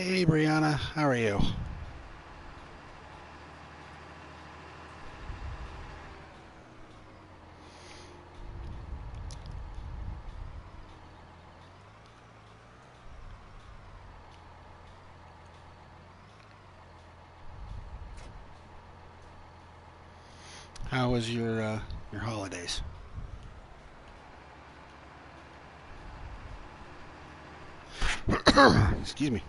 Hey Brianna, how are you? How was your holidays? Excuse me.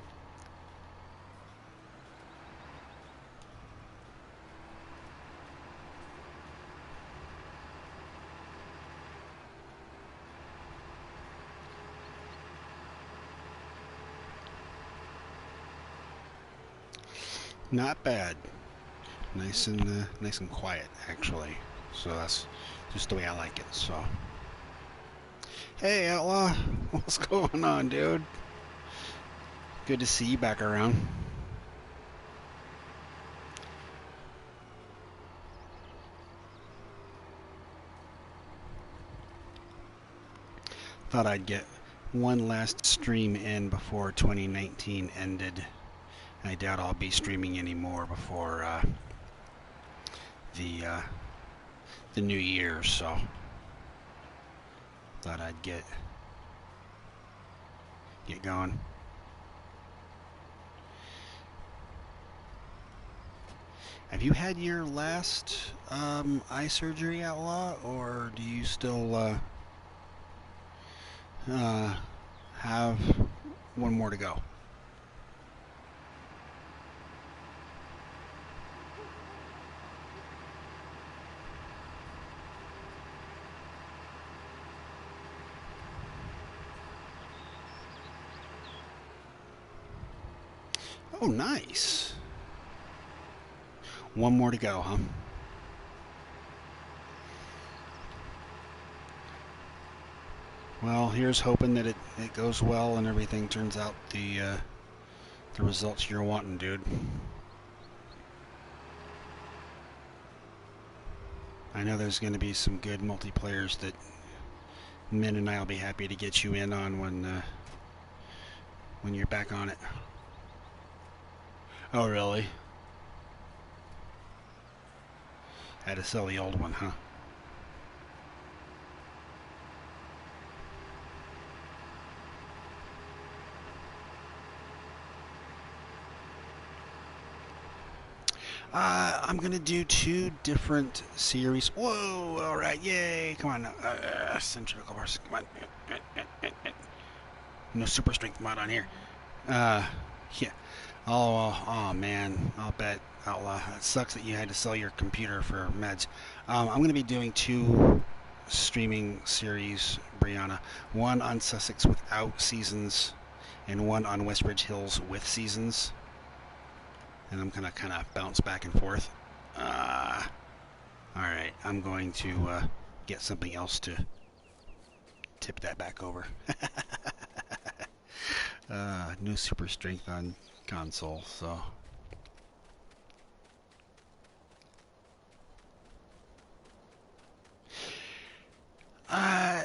Not bad. Nice and quiet actually. So that's just the way I like it. So, hey Outlaw, what's going on, dude? Good to see you back around. Thought I'd get one last stream in before 2019 ended. I doubt I'll be streaming anymore before the uh, the new year. So thought I'd get going. Have you had your last eye surgery, Outlaw, or do you still uh, have one more to go? Oh, nice. One more to go, huh? Well, here's hoping that it goes well and everything turns out the results you're wanting, dude. I know there's going to be some good multiplayers that Min and I'll be happy to get you in on when you're back on it. Oh, really? Had to sell the old one, huh? I'm gonna do two different series. Whoa! All right, yay! Come on, centric horse. Come on. No super strength mod on here. Uh, yeah. Oh man, I'll bet Outlaw. It sucks that you had to sell your computer for meds. I'm gonna be doing two streaming series, Brianna. One on Sussex without seasons, and one on Westbridge Hills with seasons. And I'm gonna kind of bounce back and forth. Uh, all right, I'm going to get something else to tip that back over. No super strength on console, so uh,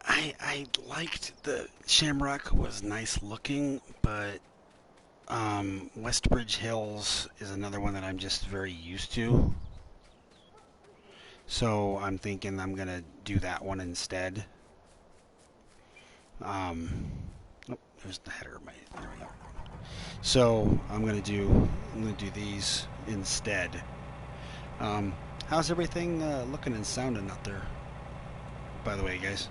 I liked the Shamrock was nice looking, but Westbridge Hills is another one that I'm just very used to. So I'm thinking I'm gonna do that one instead. Um, oh, there's the header. There we go. So I'm gonna do these instead. How's everything looking and sounding out there? By the way, guys.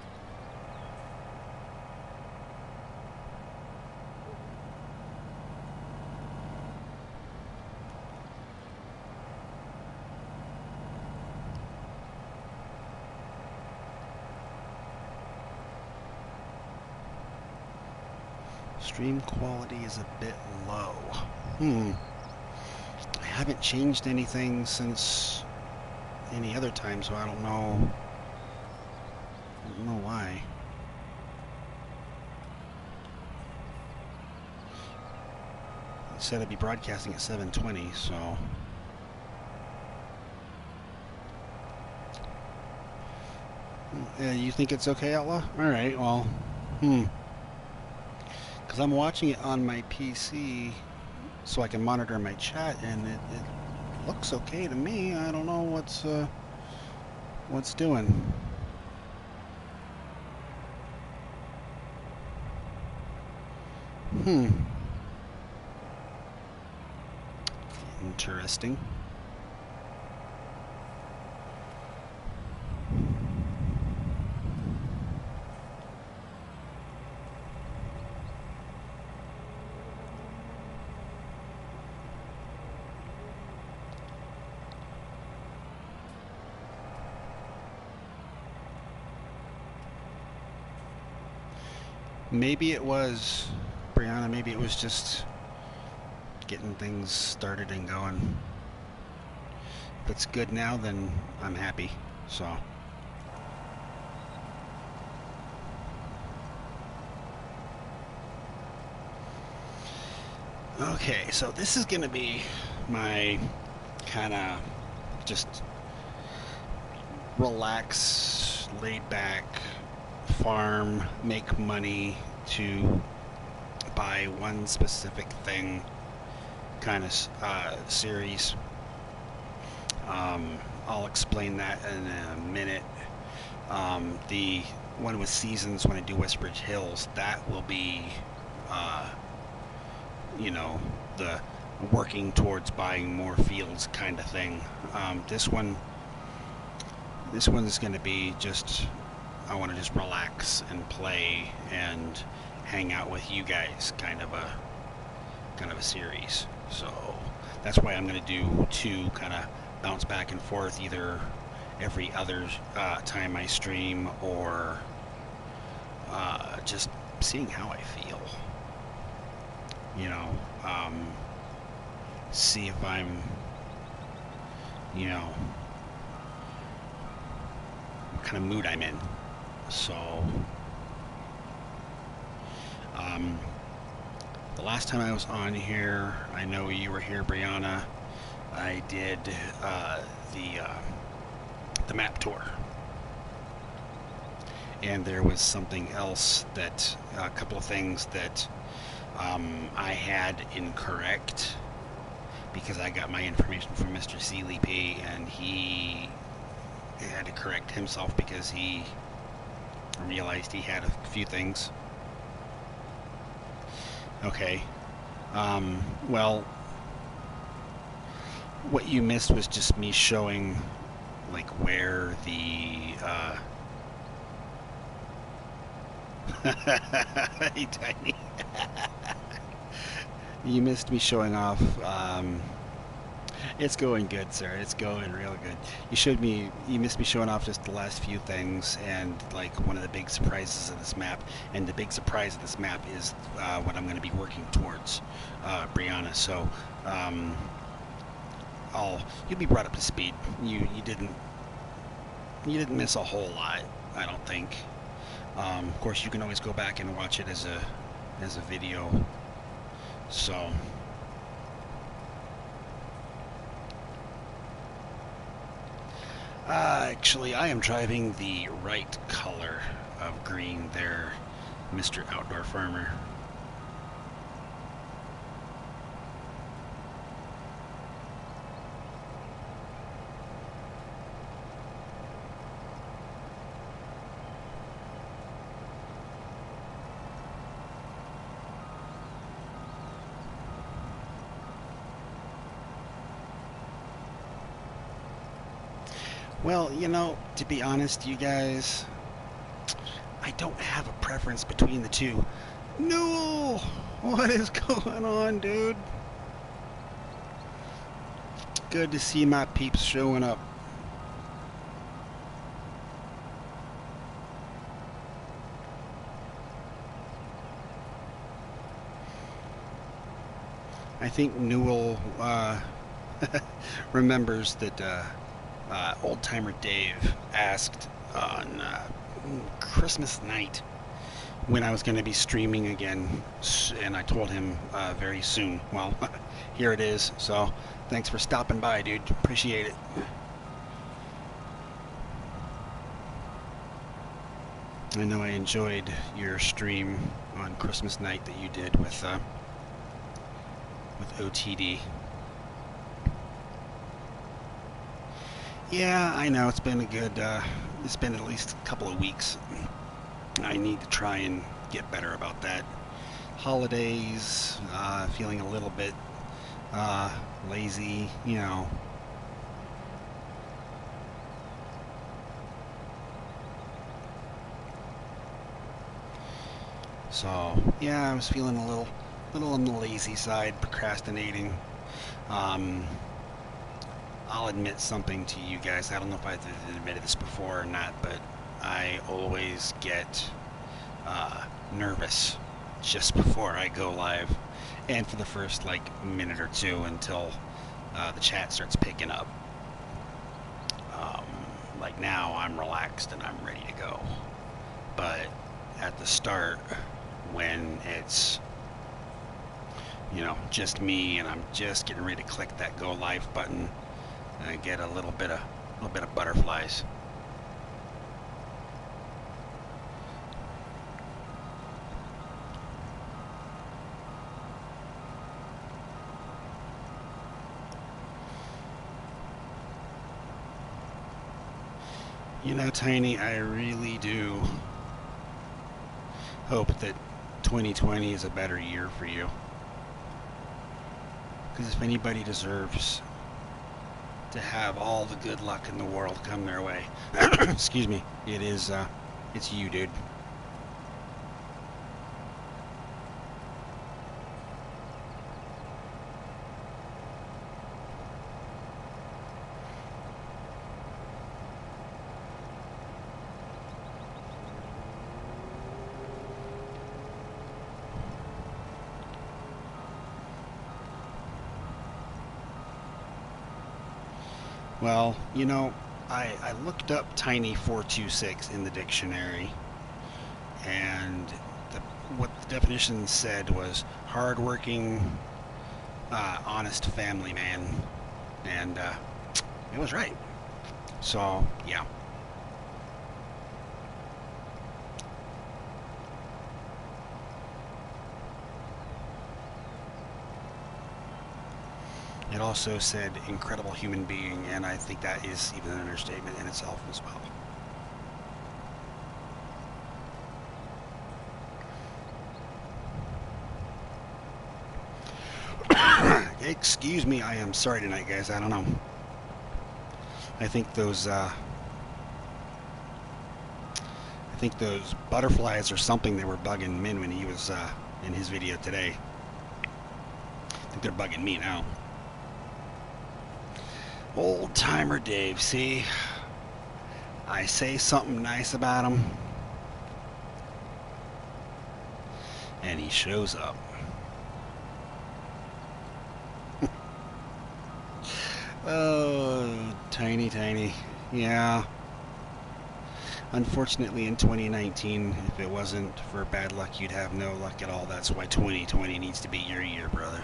Stream quality is a bit low. I haven't changed anything since any other time, so I don't know. I don't know why. It said I'd be broadcasting at 7:20, so. You think it's okay, Outlaw? All right. Well, Because I'm watching it on my PC so I can monitor my chat, and it looks okay to me. I don't know what's doing. Interesting. Maybe it was, Brianna, maybe it was just getting things started and going. If it's good now, then I'm happy. So. Okay, so this is going to be my kind of just relax, laid back, farm, make money to buy one specific thing kind of series. I'll explain that in a minute. The one with seasons when I do Westbridge Hills, that will be, you know, the working towards buying more fields kind of thing. This one is going to be just, I want to just relax and play and hang out with you guys, kind of a series. So that's why I'm going to do two, kind of bounce back and forth, either every other time I stream, or just seeing how I feel. You know, see if I'm, you know, what kind of mood I'm in. So, the last time I was on here, I know you were here, Brianna, I did the map tour. And there was something else that, a couple of things that I had incorrect, because I got my information from Mr. CLP, and he had to correct himself because he realized he had a few things. Okay. Well, what you missed was just me showing, like, where the hey, Tiny. You missed me showing off. It's going good, sir. It's going real good. You missed me showing off just the last few things, and like one of the big surprises of this map. And the big surprise of this map is what I'm going to be working towards, Brianna. So, you'll be brought up to speed. You didn't miss a whole lot, I don't think. Of course, you can always go back and watch it as a video. So. Actually, I am driving the right color of green there, Mr. Outdoor Farmer. Well, you know, to be honest, you guys, I don't have a preference between the two. No! What is going on, dude? Good to see my peeps showing up. I think Newell remembers that Old Timer Dave asked on Christmas night when I was going to be streaming again, and I told him very soon. Well, here it is. So thanks for stopping by, dude. Appreciate it. I know I enjoyed your stream on Christmas night that you did with OTD. Yeah, I know it's been a good. It's been at least a couple of weeks. I need to try and get better about that. Holidays, feeling a little bit uh, lazy, you know. So yeah, I was feeling little on the lazy side, procrastinating. Um, I'll admit something to you guys. I don't know if I've admitted this before or not, but I always get nervous just before I go live, and for the first like minute or two until the chat starts picking up. Um, like now, I'm relaxed and I'm ready to go. But at the start, when it's just me and I'm just getting ready to click that go live button, I get a little bit of butterflies. You know, Tiny, I really do hope that 2020 is a better year for you. Because if anybody deserves to have all the good luck in the world come their way, excuse me, it's you, dude. Well, I looked up Tiny 426 in the dictionary, and what the definition said was hardworking, honest family man, and it was right. So, yeah. It also said incredible human being, and I think that is even an understatement in itself as well. Excuse me, I am sorry tonight, guys. I don't know. I think those butterflies or something that were bugging Min when he was in his video today. I think they're bugging me now. Old timer Dave, see? I say something nice about him, and he shows up. Oh, tiny. Yeah. Unfortunately, in 2019, if it wasn't for bad luck, you'd have no luck at all. That's why 2020 needs to be your year, brother.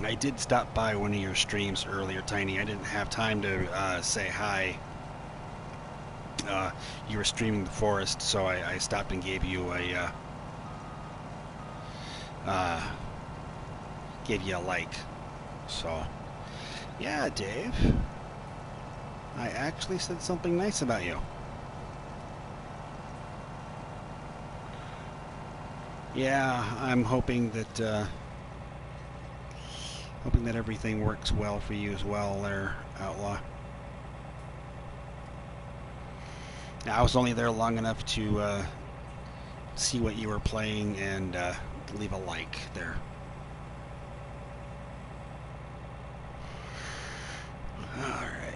I did stop by one of your streams earlier, Tiny. I didn't have time to say hi. You were streaming the forest, so I stopped and gave you a like. So, yeah, Dave. I actually said something nice about you. Yeah, I'm hoping that everything works well for you as well, there, Outlaw. I was only there long enough to see what you were playing and leave a like there. Alright.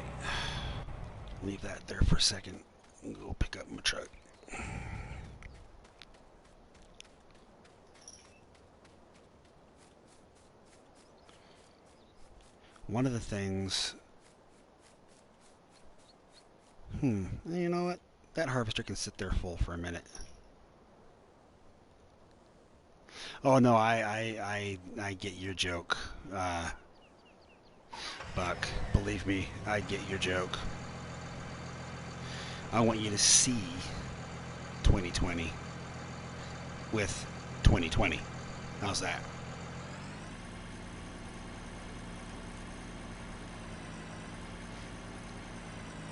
Leave that there for a second and go pick up my truck. One of the things... you know what? That harvester can sit there full for a minute. Oh no, I get your joke, Buck. Believe me, I get your joke. I want you to see 2020 with 2020. How's that?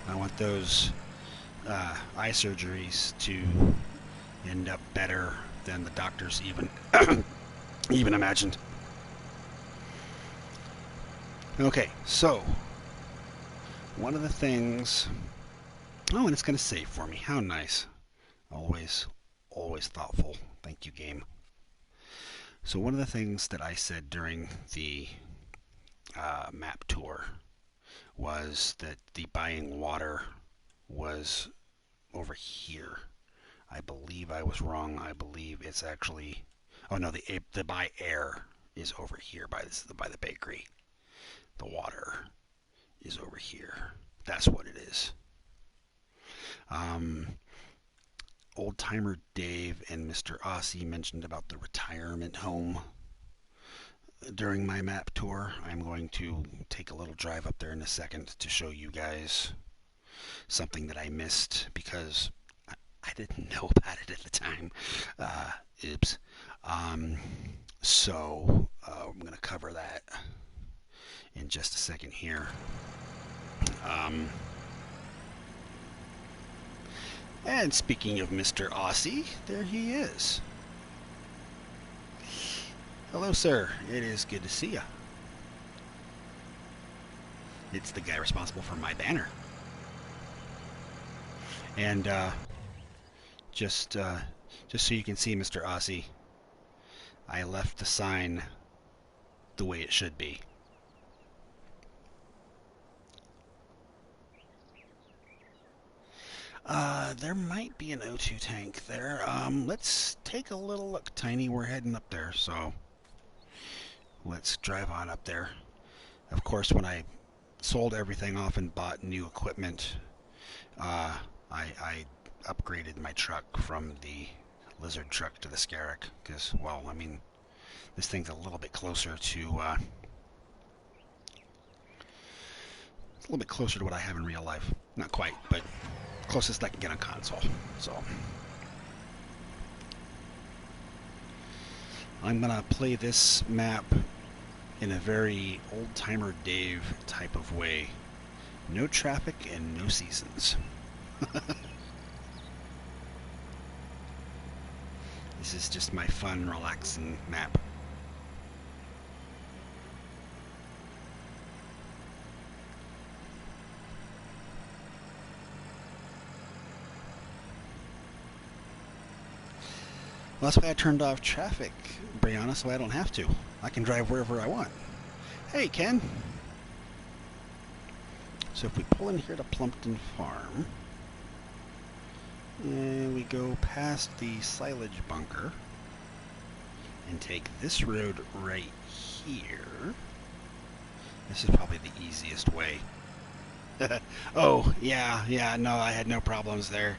I want those eye surgeries to end up better than the doctors even imagined. Okay, so one of the things. Oh, and it's going to save for me. How nice. Always, always thoughtful. Thank you, game. So one of the things that I said during the map tour was that the buying water was over here. I believe I was wrong. I believe it's actually. Oh no, the buy air is over here by the bakery. The water is over here. That's what it is. Um, Old timer Dave and Mr. Aussie mentioned about the retirement home during my map tour. I'm going to take a little drive up there in a second to show you guys something that I missed because I didn't know about it at the time. Oops. Um, I'm going to cover that in just a second here. Um, and speaking of Mr. Aussie, there he is. Hello, sir. It is good to see you. It's the guy responsible for my banner. And just so you can see, Mr. Aussie, I left the sign the way it should be. There might be an O2 tank there. Let's take a little look, Tiny. We're heading up there, so let's drive on up there. Of course, when I sold everything off and bought new equipment, I upgraded my truck from the Lizard truck to the Scarrick because, well, I mean, this thing's a little bit closer to what I have in real life. Not quite, but closest I can get on console. So I'm gonna play this map in a very old-timer Dave type of way. No traffic and no seasons. This is just my fun, relaxing map. Well, that's why I turned off traffic, Brianna, so I don't have to. I can drive wherever I want. Hey, Ken. So if we pull in here to Plumpton Farm, and we go past the silage bunker, and take this road right here, this is probably the easiest way. Oh, yeah, no, I had no problems there.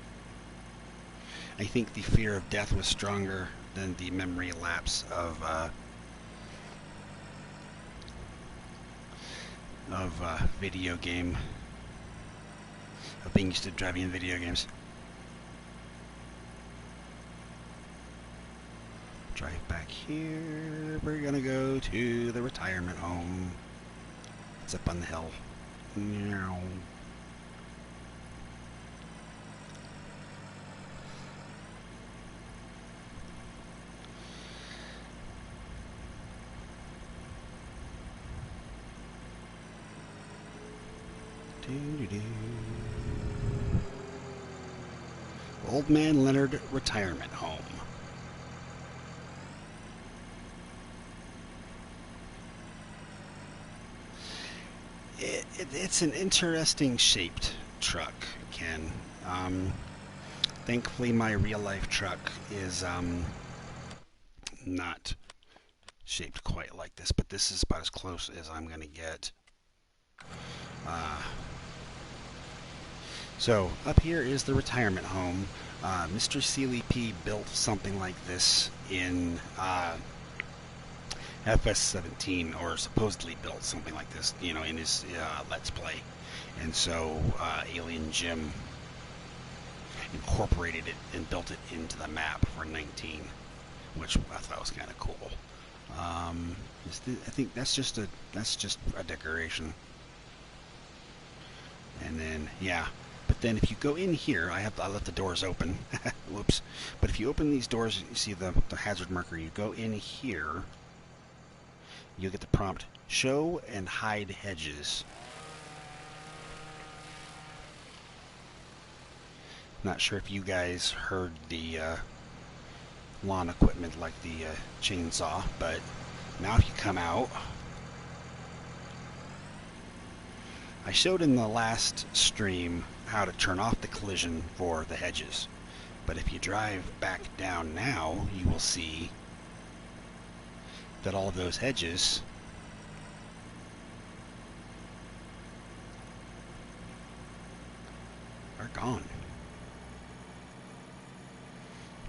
I think the fear of death was stronger than the memory lapse of video game, of being used to driving in video games. Drive back here. We're gonna go to the retirement home. It's up on the hill. Meow. Old Man Leonard Retirement Home. It's an interesting shaped truck, Ken. Thankfully, my real life truck is not shaped quite like this, but this is about as close as I'm going to get. So up here is the retirement home. Mr. Seeley P built something like this in FS17 or supposedly built something like this, in his Let's Play. And so Alien Jim incorporated it and built it into the map for 19, which I thought was kind of cool. I think that's just a decoration. And then but then if you go in here, I left the doors open. Whoops. But if you open these doors, you see the hazard marker. You go in here, you'll get the prompt: show and hide hedges. Not sure if you guys heard the lawn equipment like the chainsaw, but now if you come out, I showed in the last stream how to turn off the collision for the hedges. But if you drive back down now, you will see that all of those hedges are gone.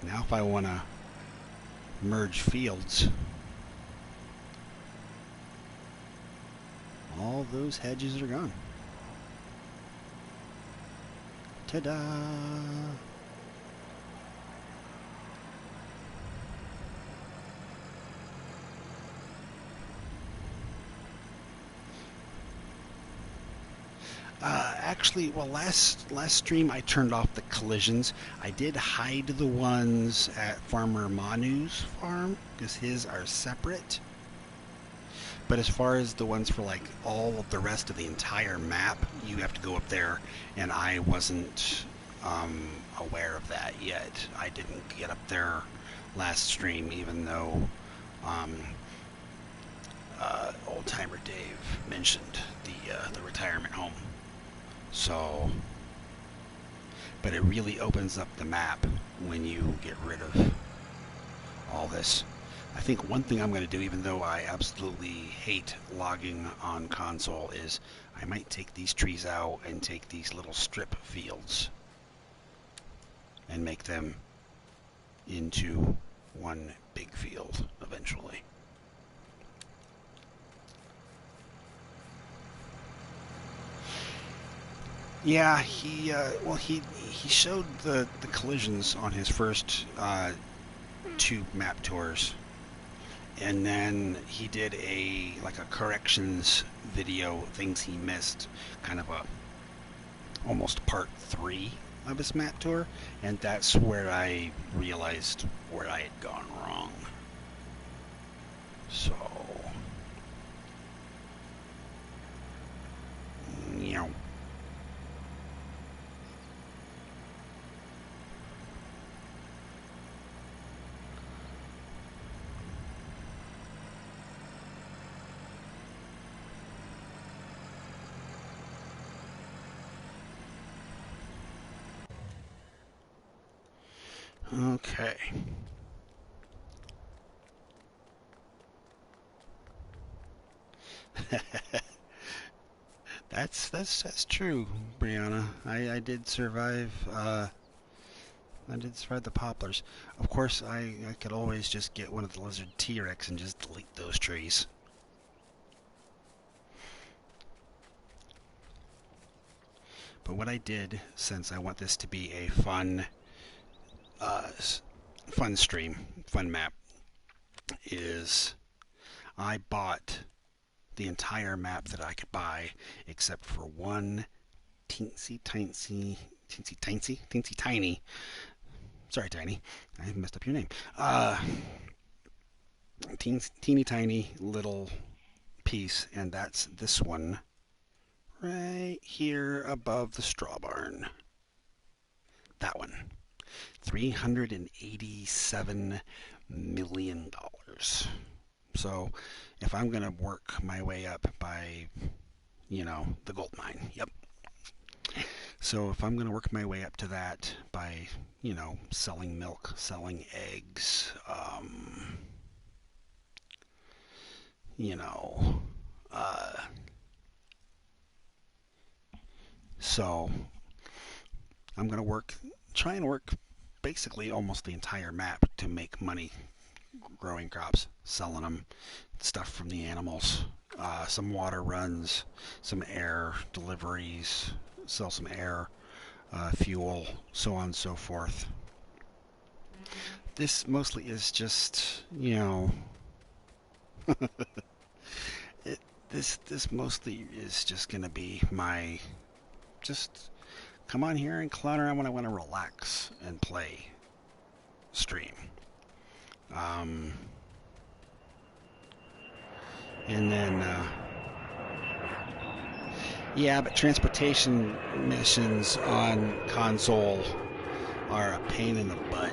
Now if I want to merge fields, all those hedges are gone. Ta-da! Actually, well, last stream I turned off the collisions. I did hide the ones at Farmer Manu's farm because his are separate. But as far as the ones for like all of the rest of the entire map, you have to go up there, and I wasn't aware of that yet. I didn't get up there last stream, even though Old Timer Dave mentioned the retirement home. So, but it really opens up the map when you get rid of all this. I think one thing I'm going to do, even though I absolutely hate logging on console, is I might take these trees out and take these little strip fields and make them into one big field eventually. Yeah, he showed the collisions on his first 2 map tours, and then he did a corrections video, things he missed, kind of a almost part 3 of his map tour, and that's where I realized where I had gone wrong. So, okay. That's true, Brianna. I did survive. I did survive the poplars. Of course, I could always just get one of the lizard T-Rex and just delete those trees. But what I did, since I want this to be a fun stream, fun map, is I bought the entire map that I could buy, except for one teensy tiny. Sorry, Tiny, I messed up your name. Teeny tiny little piece, and that's this one right here above the straw barn. That one. $387 million. So if I'm going to work my way up by, the gold mine, yep. So if I'm going to work my way up to that by, selling milk, selling eggs, so I'm going to try and work basically almost the entire map to make money growing crops, selling them, stuff from the animals, some water runs, some air deliveries, sell some air, fuel, so on and so forth. This mostly is just, it, this mostly is just gonna be my just come on here and clown around when I want to relax and play stream. Um, and then yeah, but transportation missions on console are a pain in the butt.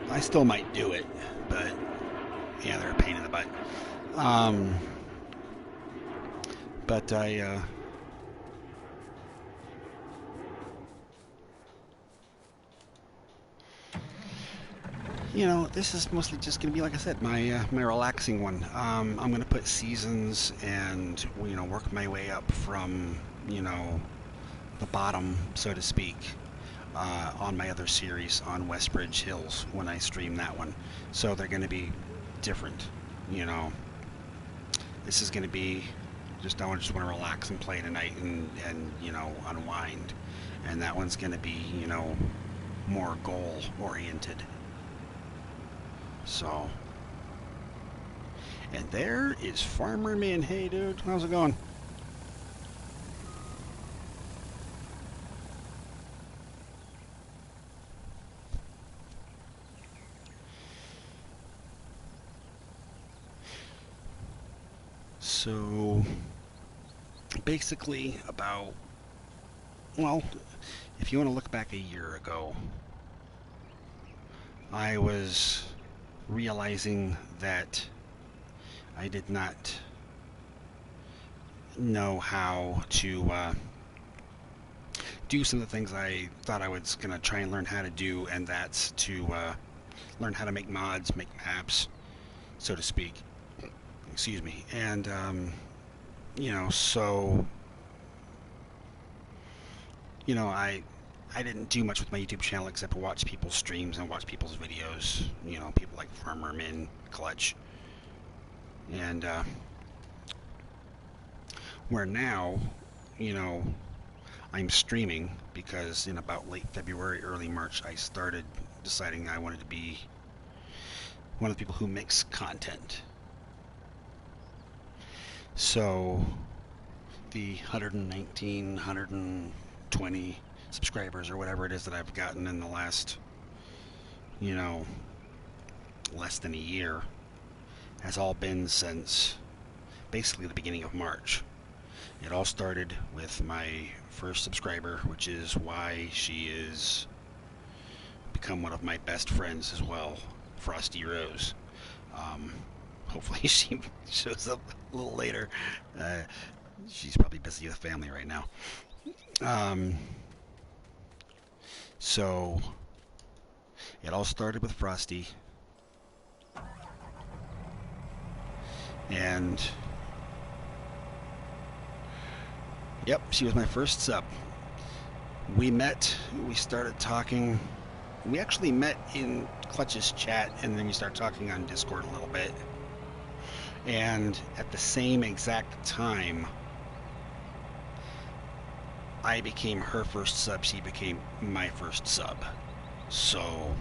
I still might do it, but yeah, they're a pain in the butt. Um, but I this is mostly just going to be, like I said, my relaxing one. I'm going to put seasons and work my way up from the bottom, so to speak, on my other series on Westbridge Hills when I stream that one. So they're going to be different. This is going to be just just want to relax and play tonight and unwind, and that one's going to be more goal oriented. So, and there is Farmer Man. Hey, dude, how's it going? So, basically, if you want to look back a year ago, I was realizing that I did not know how to do some of the things I thought I was going to try and learn how to do, and that's to learn how to make mods, make maps, so to speak. Excuse me. And, so, I didn't do much with my YouTube channel except watch people's streams and watch people's videos. People like Farmer Min, Clutch. And where now, I'm streaming because in about late February, early March, I started deciding I wanted to be one of the people who makes content. So the 119, 120 subscribers or whatever it is that I've gotten in the last, less than a year has all been since basically the beginning of March. It all started with my first subscriber, which is why she is become one of my best friends as well, Frosty Rose. Hopefully she shows up a little later. She's probably busy with family right now. So it all started with Frosty, and yep, she was my first sub. We started talking. We actually met in Clutch's chat, and then we started talking on Discord a little bit. And at the same exact time, I became her first sub, she became my first sub. So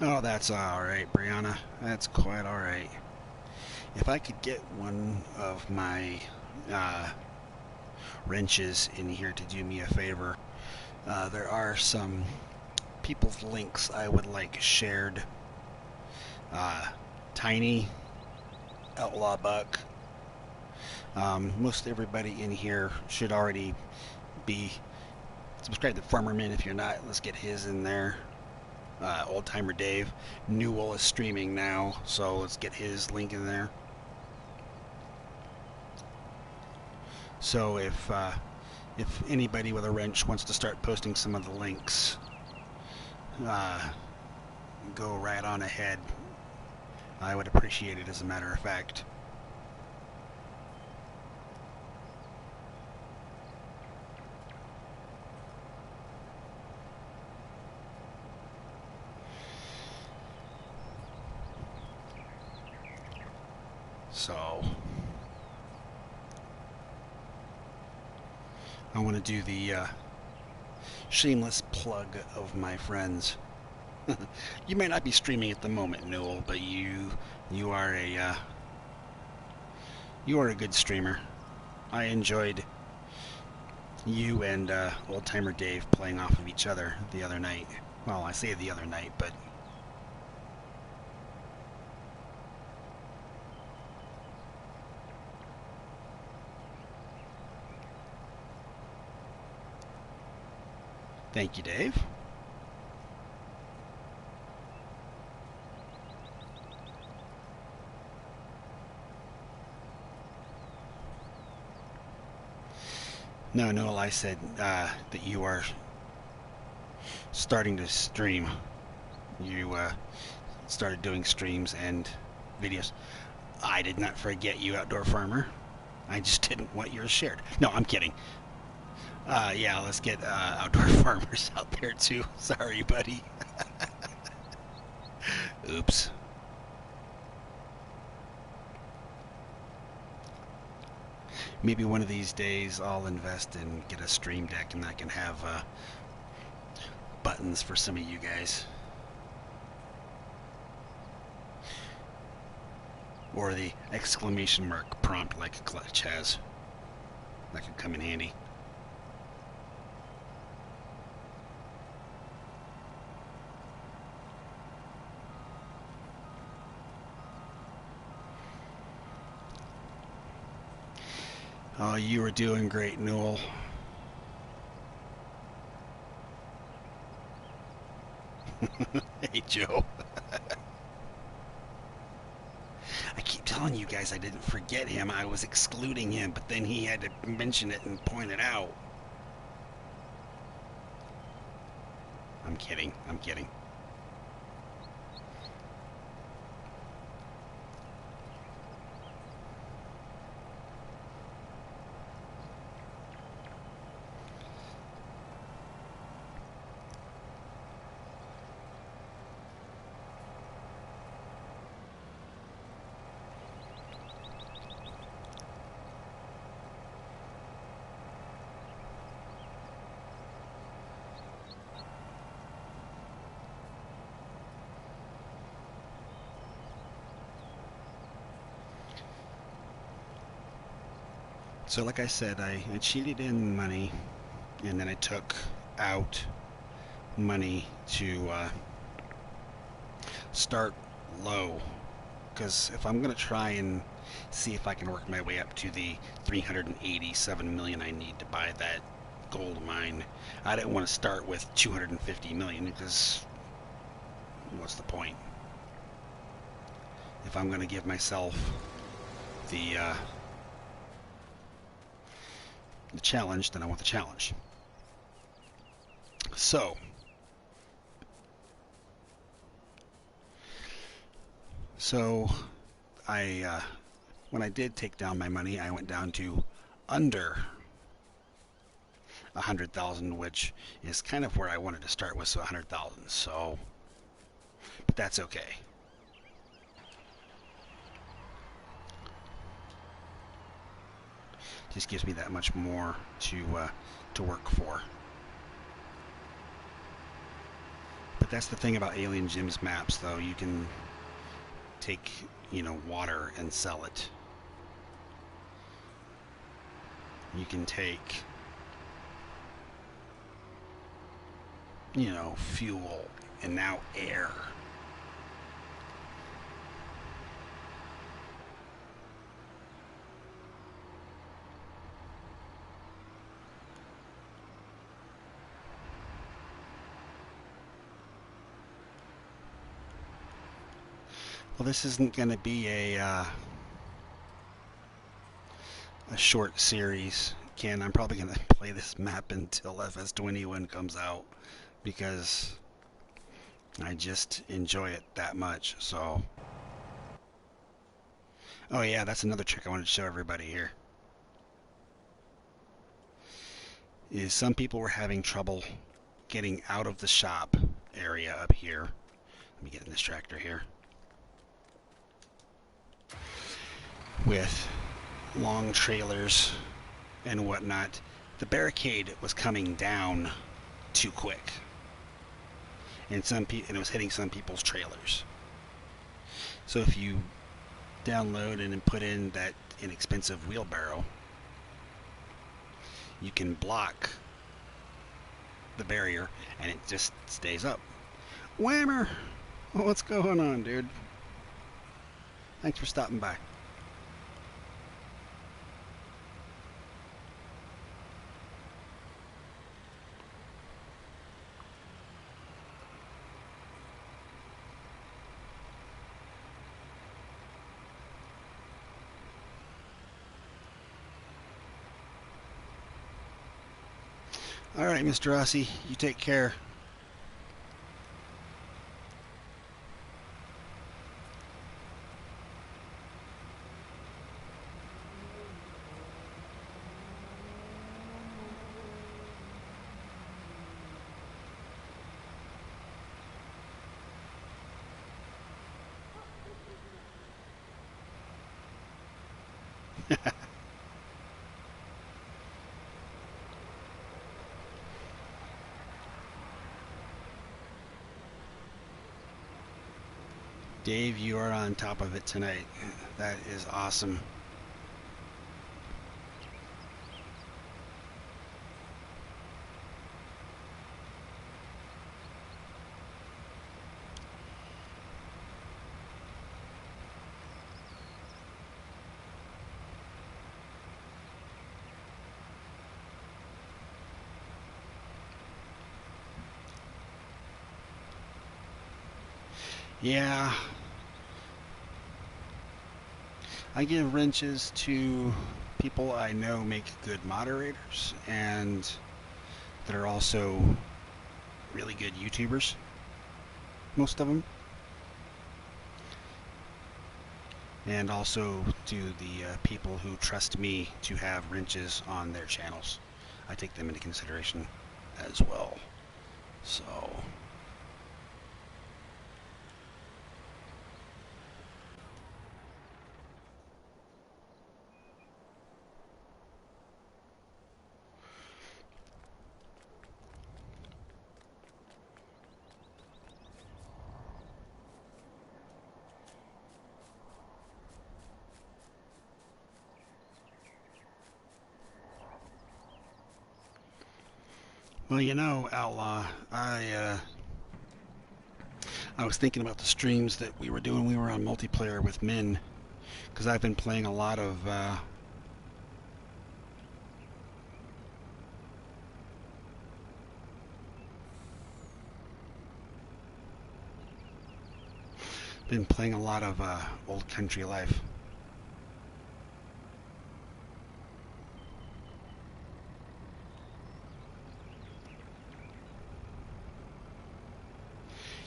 oh, that's alright, Brianna. That's quite alright. If I could get one of my wrenches in here to do me a favor, there are some people's links I would like shared. Tiny, Outlaw Buck. Most everybody in here should already be subscribed to Farmer Min. If you're not, let's get his in there. Old Timer Dave. Newell is streaming now, so let's get his link in there. So if anybody with a wrench wants to start posting some of the links, go right on ahead. I would appreciate it, as a matter of fact. So I want to do the shameless plug of my friends. You may not be streaming at the moment, Newell, but you are a good streamer. I enjoyed you and Old Timer Dave playing off of each other the other night. Well, I say the other night, but thank you, Dave. No, Noel, I said that you are starting to stream. You started doing streams and videos. I did not forget you, Outdoor Farmer. I just didn't want yours shared. No, I'm kidding. Yeah, let's get Outdoor Farmers out there too. Sorry, buddy. Oops. Maybe one of these days I'll invest and get a stream deck and I can have buttons for some of you guys. Or the exclamation mark prompt like a Clutch has. That could come in handy. Oh, you were doing great, Newell. Hey, Joe. I keep telling you guys I didn't forget him. I was excluding him, but then he had to mention it and point it out. I'm kidding. I'm kidding. So like I said, I cheated in money, and then I took out money to start low. Because if I'm going to try and see if I can work my way up to the 387 million I need to buy that gold mine, I didn't want to start with 250 million because what's the point? If I'm going to give myself the challenge, then I want the challenge. So I when I did take down my money, I went down to under 100,000, which is kind of where I wanted to start with, so 100,000. So, but that's okay. Just gives me that much more to work for. But that's the thing about Alien Gems maps, though. You can take, water and sell it. You can take, fuel and now air. Well, this isn't going to be a short series, Ken. I'm probably going to play this map until FS21 comes out because I just enjoy it that much. So, oh yeah, that's another trick I wanted to show everybody here. Is some people were having trouble getting out of the shop area up here. Let me get in this tractor here. with long trailers and whatnot, the barricade was coming down too quick, and it was hitting some people's trailers. So if you download and then put in that inexpensive wheelbarrow, you can block the barrier and it just stays up. Whammer! What's going on, dude? Thanks for stopping by. All right, Mr. Rossi, you take care. Dave, you are on top of it tonight. That is awesome. Yeah, I give wrenches to people I know make good moderators and that are also really good YouTubers, most of them. And also to the people who trust me to have wrenches on their channels. I take them into consideration as well. So... Well, you know, Outlaw, I was thinking about the streams that we were doing. We were on multiplayer with Min, because I've been playing a lot of Old Country Life.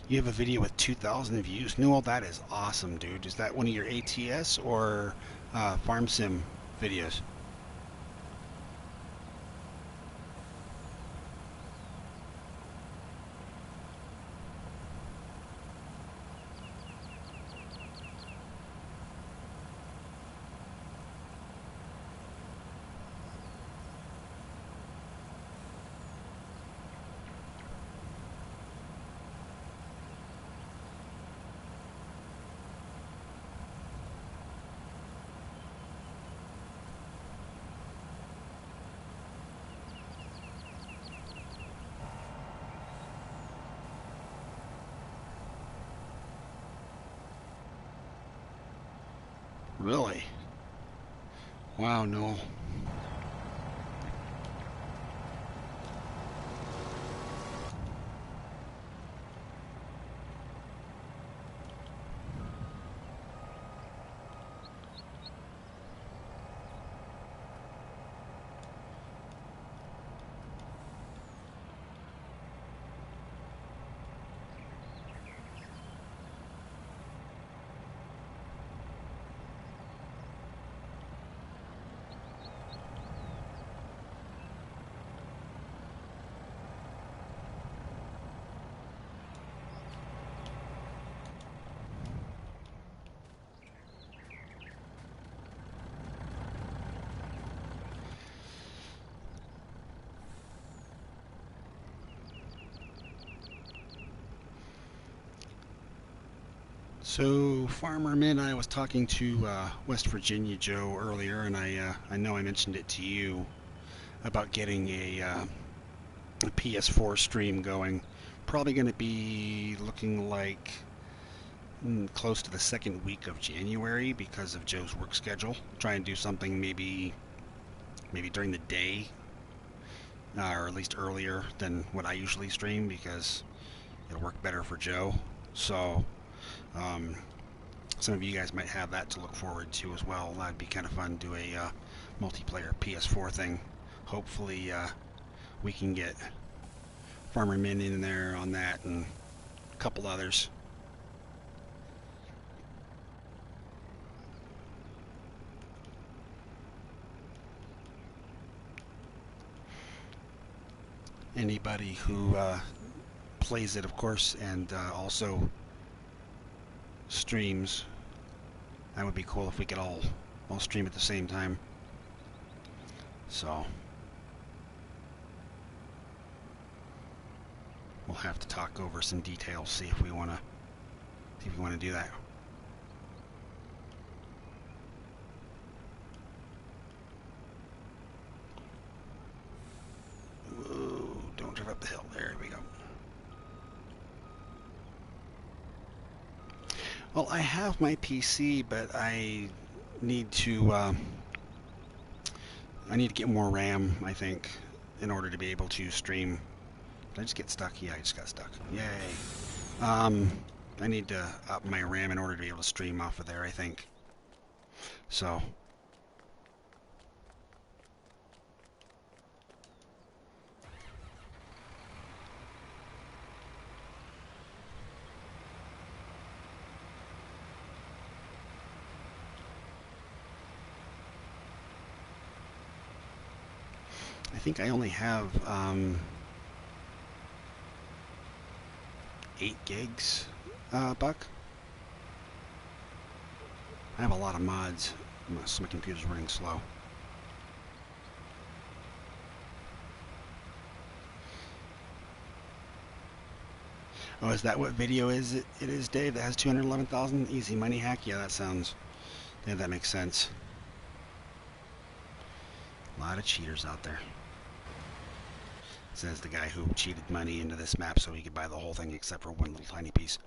You have a video with 2,000 views. No, well, that is awesome, dude. Is that one of your ATS or Farm Sim videos? Really? Wow, Noel. So, Farmer Min, I was talking to West Virginia Joe earlier, and I know I mentioned it to you about getting a PS4 stream going. Probably going to be looking like close to the second week of January because of Joe's work schedule. Try and do something maybe during the day, or at least earlier than what I usually stream because it'll work better for Joe. So. Um, Some of you guys might have that to look forward to as well. That'd be kind of fun. Do a multiplayer PS4 thing. Hopefully, we can get Farmer Min in there on that and a couple others. Anybody who plays it, of course, and also streams. That would be cool if we could all stream at the same time. So we'll have to talk over some details, see if we want to do that. Whoa, don't drive up the hill. There we go. Well, I have my PC, but I need to get more RAM, I think, in order to be able to stream. Did I just get stuck? Yeah, I just got stuck. Yay. I need to up my RAM in order to be able to stream off of there, I think. So. I think I only have 8 gigs, Buck. I have a lot of mods, so my computer's running slow. Oh, is that what video is? It is, Dave. That has 211,000. Easy money hack. Yeah, that makes sense. A lot of cheaters out there. Says the guy who cheated money into this map so he could buy the whole thing except for one little tiny piece.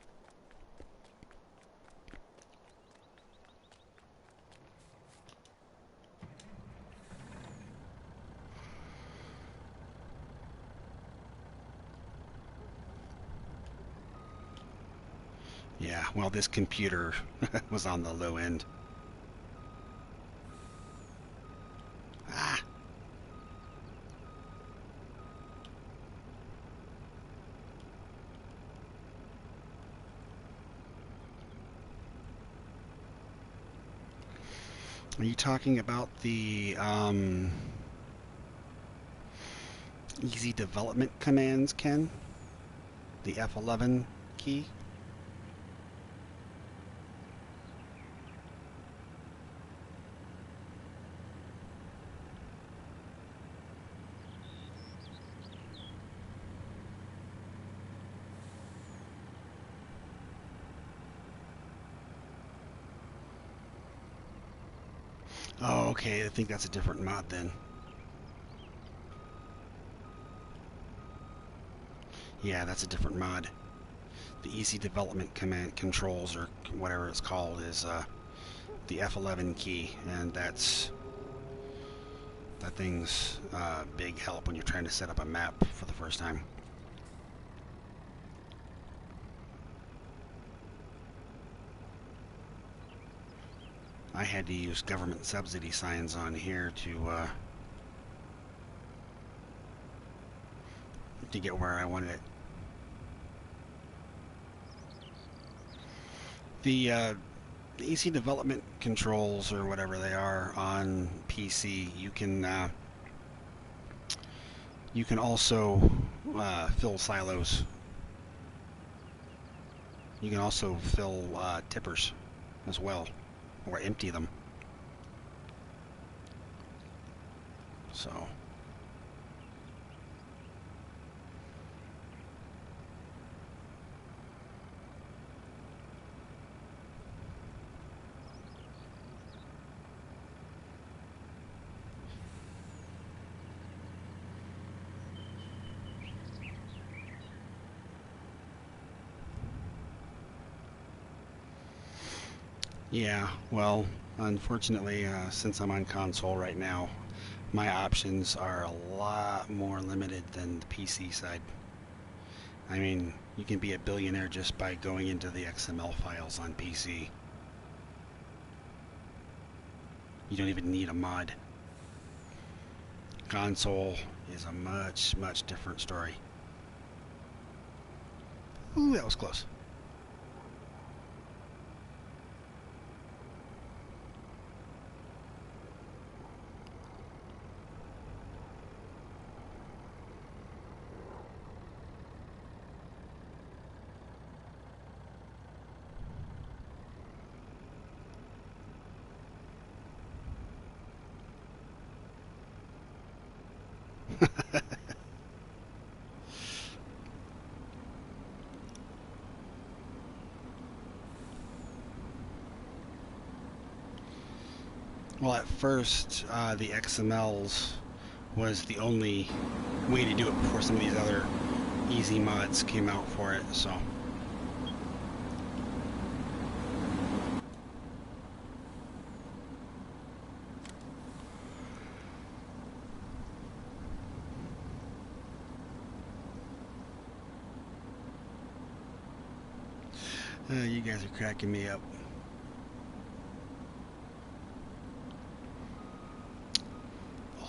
Yeah, well, this computer was on the low end. Ah! Are you talking about the easy development commands, Ken? The F11 key? Oh, okay. I think that's a different mod then. Yeah, that's a different mod. The easy development command controls, or whatever it's called, is the F11 key, and that thing's big help when you're trying to set up a map for the first time. I had to use government subsidy signs on here to get where I wanted it. The easy development controls, or whatever they are, on PC, you can also fill silos. You can also fill tippers as well, or empty them. So. Yeah, well, unfortunately, since I'm on console right now, my options are a lot more limited than the PC side. I mean, you can be a billionaire just by going into the XML files on PC. You don't even need a mod. Console is a much, much different story. Ooh, that was close. Well, at first, the XMLs was the only way to do it before some of these other easy mods came out for it, so. You guys are cracking me up.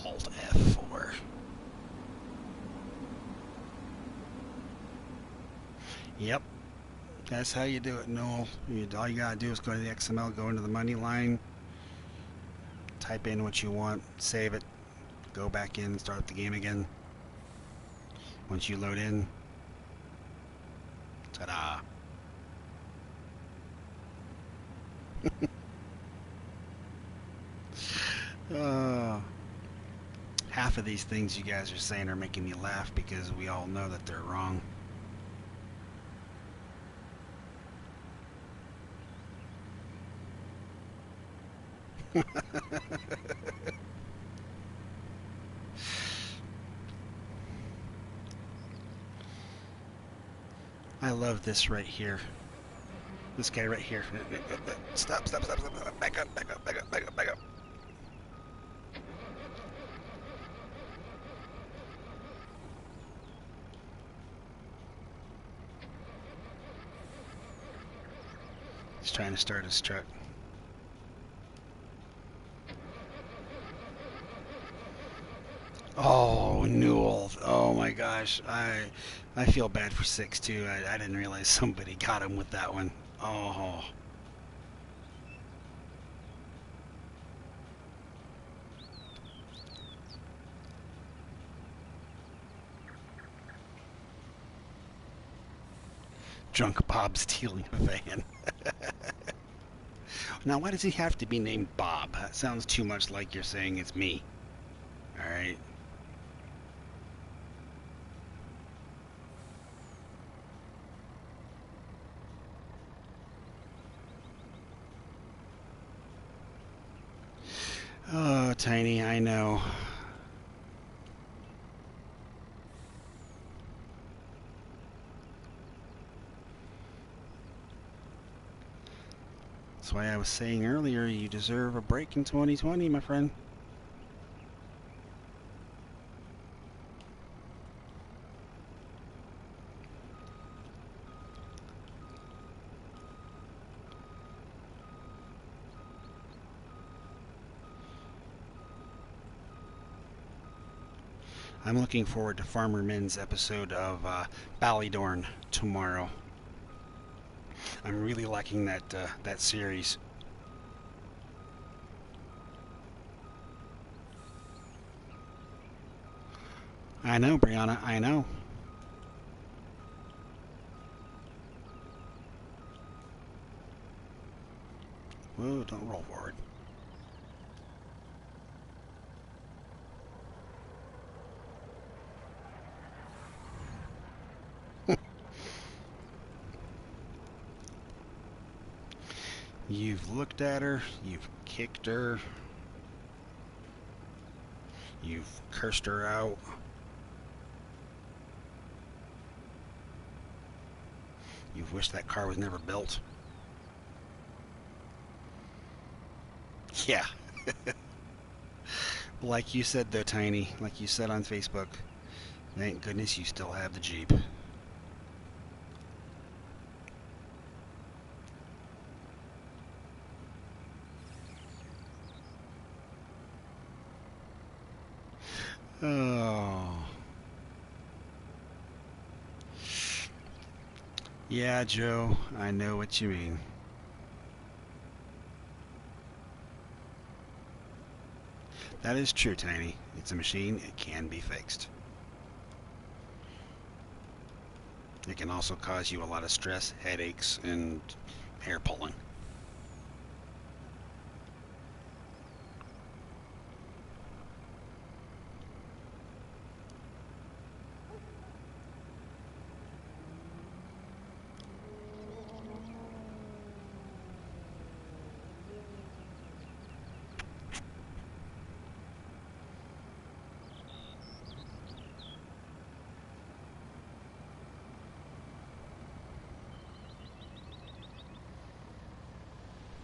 Alt F4. Yep, that's how you do it, Noel. All you gotta do is go to the XML, go into the money line, type in what you want, save it, go back in, start the game again. Once you load in, ta-da. uh, Half of these things you guys are saying are making me laugh because we all know that they're wrong. I love this right here. This guy right here. Stop, stop, stop, stop. Back up, back up, back up, back up, back up. He's trying to start his truck. Oh, Newell. Oh my gosh. I feel bad for 6-2. I didn't realize somebody got him with that one. Oh. Drunk Bob stealing a van. Now, why does he have to be named Bob? That sounds too much like you're saying it's me. All right. Oh, Tiny, I know. That's why I was saying earlier, you deserve a break in 2020, my friend. I'm looking forward to Farmer Min's episode of Ballydorn tomorrow. I'm really liking that series. I know, Brianna. I know. Whoa! Don't roll forward. You've looked at her. You've kicked her. You've cursed her out. You've wished that car was never built. Yeah. Like you said, though, Tiny, like you said on Facebook, thank goodness you still have the Jeep. Oh. Yeah, Joe, I know what you mean. That is true, Tiny. It's a machine. It can be fixed. It can also cause you a lot of stress, headaches, and hair pulling.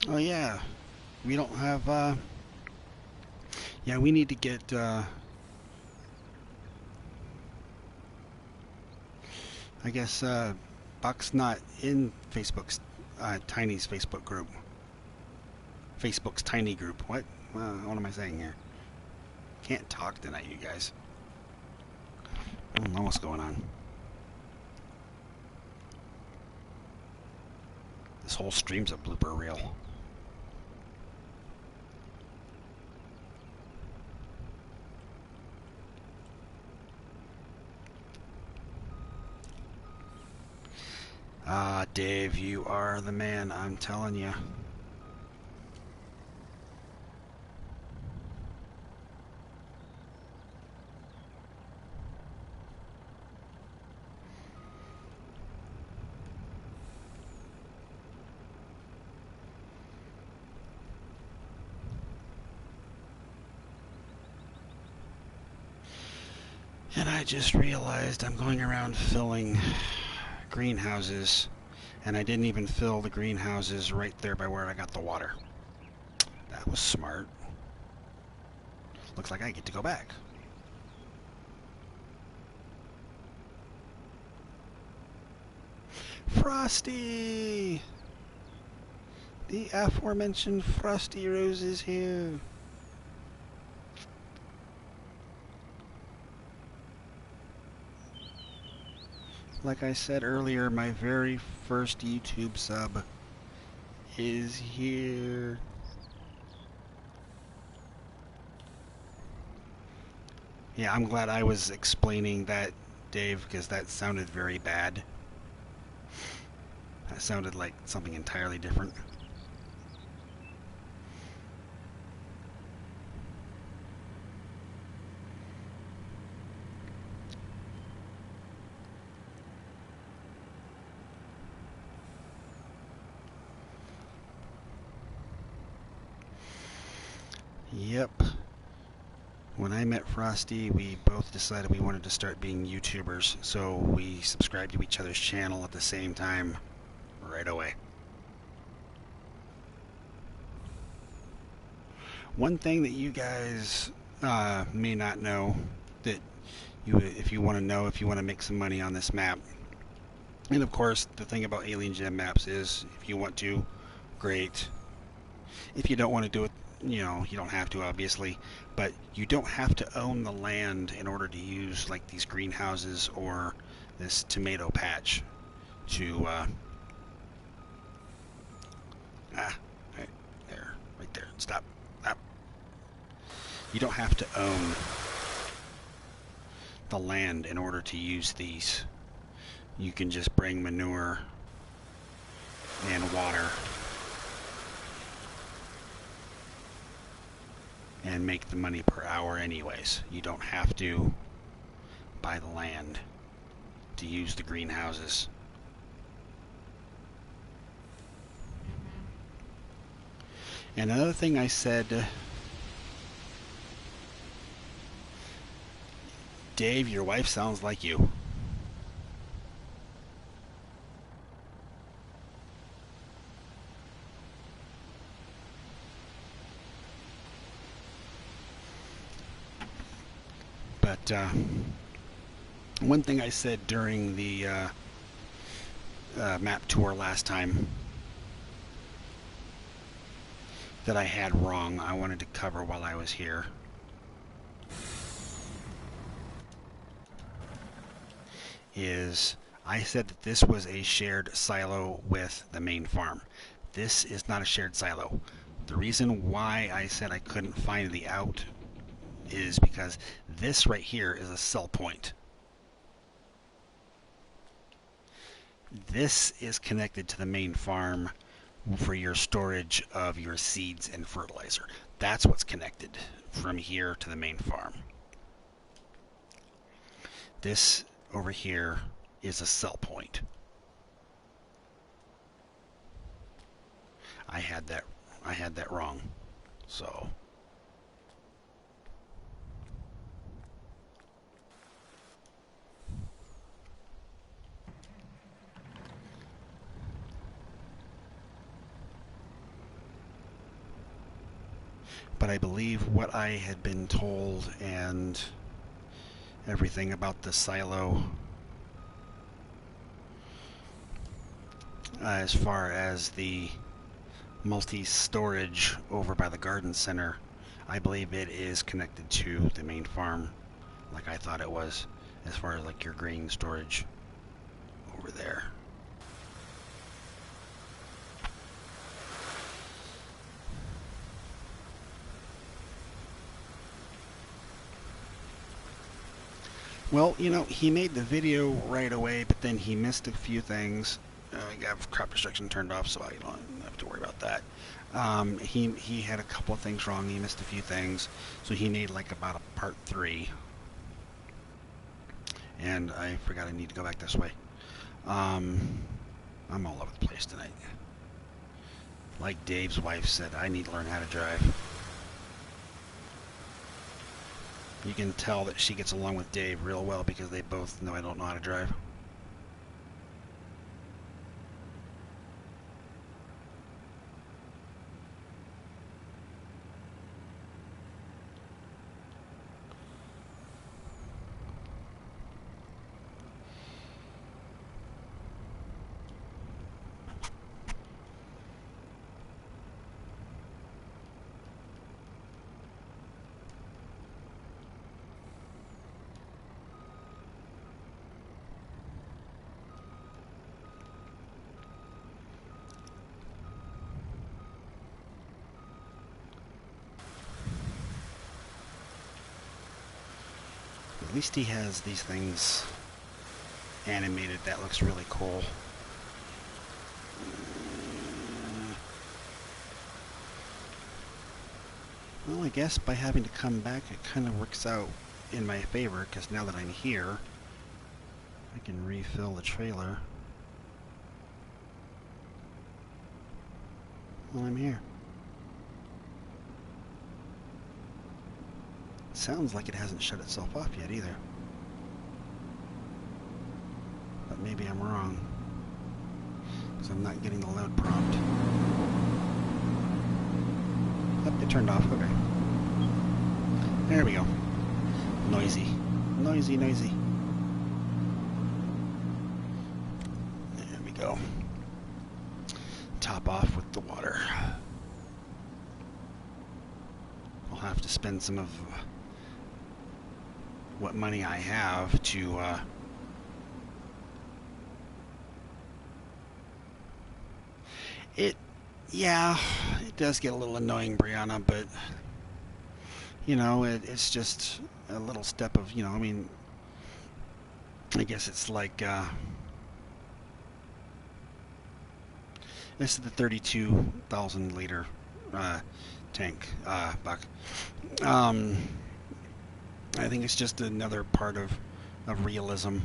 Oh, yeah. We don't have, yeah, we need to get, I guess, Buck's not in Facebook's, Tiny's Facebook group. Facebook's Tiny group. What am I saying here? Can't talk tonight, you guys. I don't know what's going on. This whole stream's a blooper reel. Ah, Dave, you are the man, I'm telling you. And I just realized I'm going around filling greenhouses, and I didn't even fill the greenhouses right there by where I got the water. That was smart. Looks like I get to go back. Frosty! The aforementioned Frosty Rose is here. Like I said earlier, my very first YouTube sub is here. Yeah, I'm glad I was explaining that, Dave, because that sounded very bad. That sounded like something entirely different. Yep. When I met Frosty, we both decided we wanted to start being YouTubers, so we subscribed to each other's channel at the same time right away. One thing that you guys may not know, that if you want to know, if you want to make some money on this map, and of course the thing about Alien Gem maps is, if you want to, great. If you don't want to do it, you don't have to, obviously, but you don't have to own the land in order to use like these greenhouses or this tomato patch to right there, stop. You don't have to own the land in order to use these. You can just bring manure and water and make the money per hour anyways. You don't have to buy the land to use the greenhouses. And another thing I said, Dave, your wife sounds like you. But one thing I said during the map tour last time that I had wrong, I wanted to cover while I was here, is I said that this was a shared silo with the main farm. This is not a shared silo. The reason why I said I couldn't find the out is because this right here is a sell point. This is connected to the main farm for your storage of your seeds and fertilizer. That's what's connected from here to the main farm. This over here is a sell point. I had that wrong. So but I believe what I had been told and everything about the silo, as far as the multi-storage over by the garden center, I believe it is connected to the main farm like I thought it was, as far as like your grain storage over there. Well, you know, he made the video right away, but then he missed a few things. I got crop restriction turned off, so I don't have to worry about that. He had a couple of things wrong. He missed a few things, so he made like about a part 3. And I forgot I need to go back this way. I'm all over the place tonight. Like Dave's wife said, I need to learn how to drive. You can tell that she gets along with Dave real well because they both know I don't know how to drive. At least he has these things animated. That looks really cool. Well, I guess by having to come back, it kind of works out in my favor, because now that I'm here, I can refill the trailer while I'm here. Sounds like it hasn't shut itself off yet either. But maybe I'm wrong, because I'm not getting the load prompt. Oh, it turned off. Okay. There we go. Noisy. Noisy, noisy. There we go. Top off with the water. I'll have to spend some of what money I have to yeah, it does get a little annoying, Brianna, but you know, it's just a little step of, you know, I mean, I guess it's like this is the 32,000 liter tank, Buck. I think it's just another part of realism,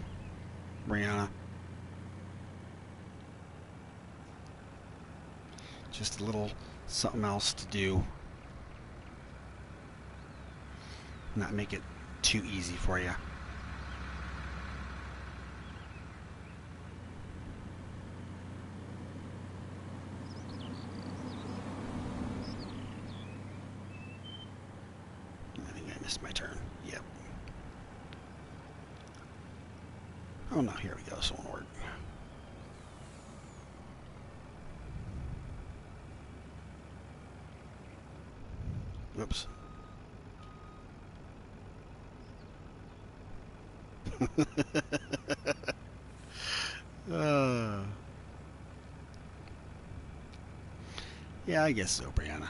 Brianna. Just a little something else to do. Not make it too easy for you. I think I missed my turn. Yep. Oh no, here we go. This won't work. Oops. uh, yeah, I guess so, Brianna.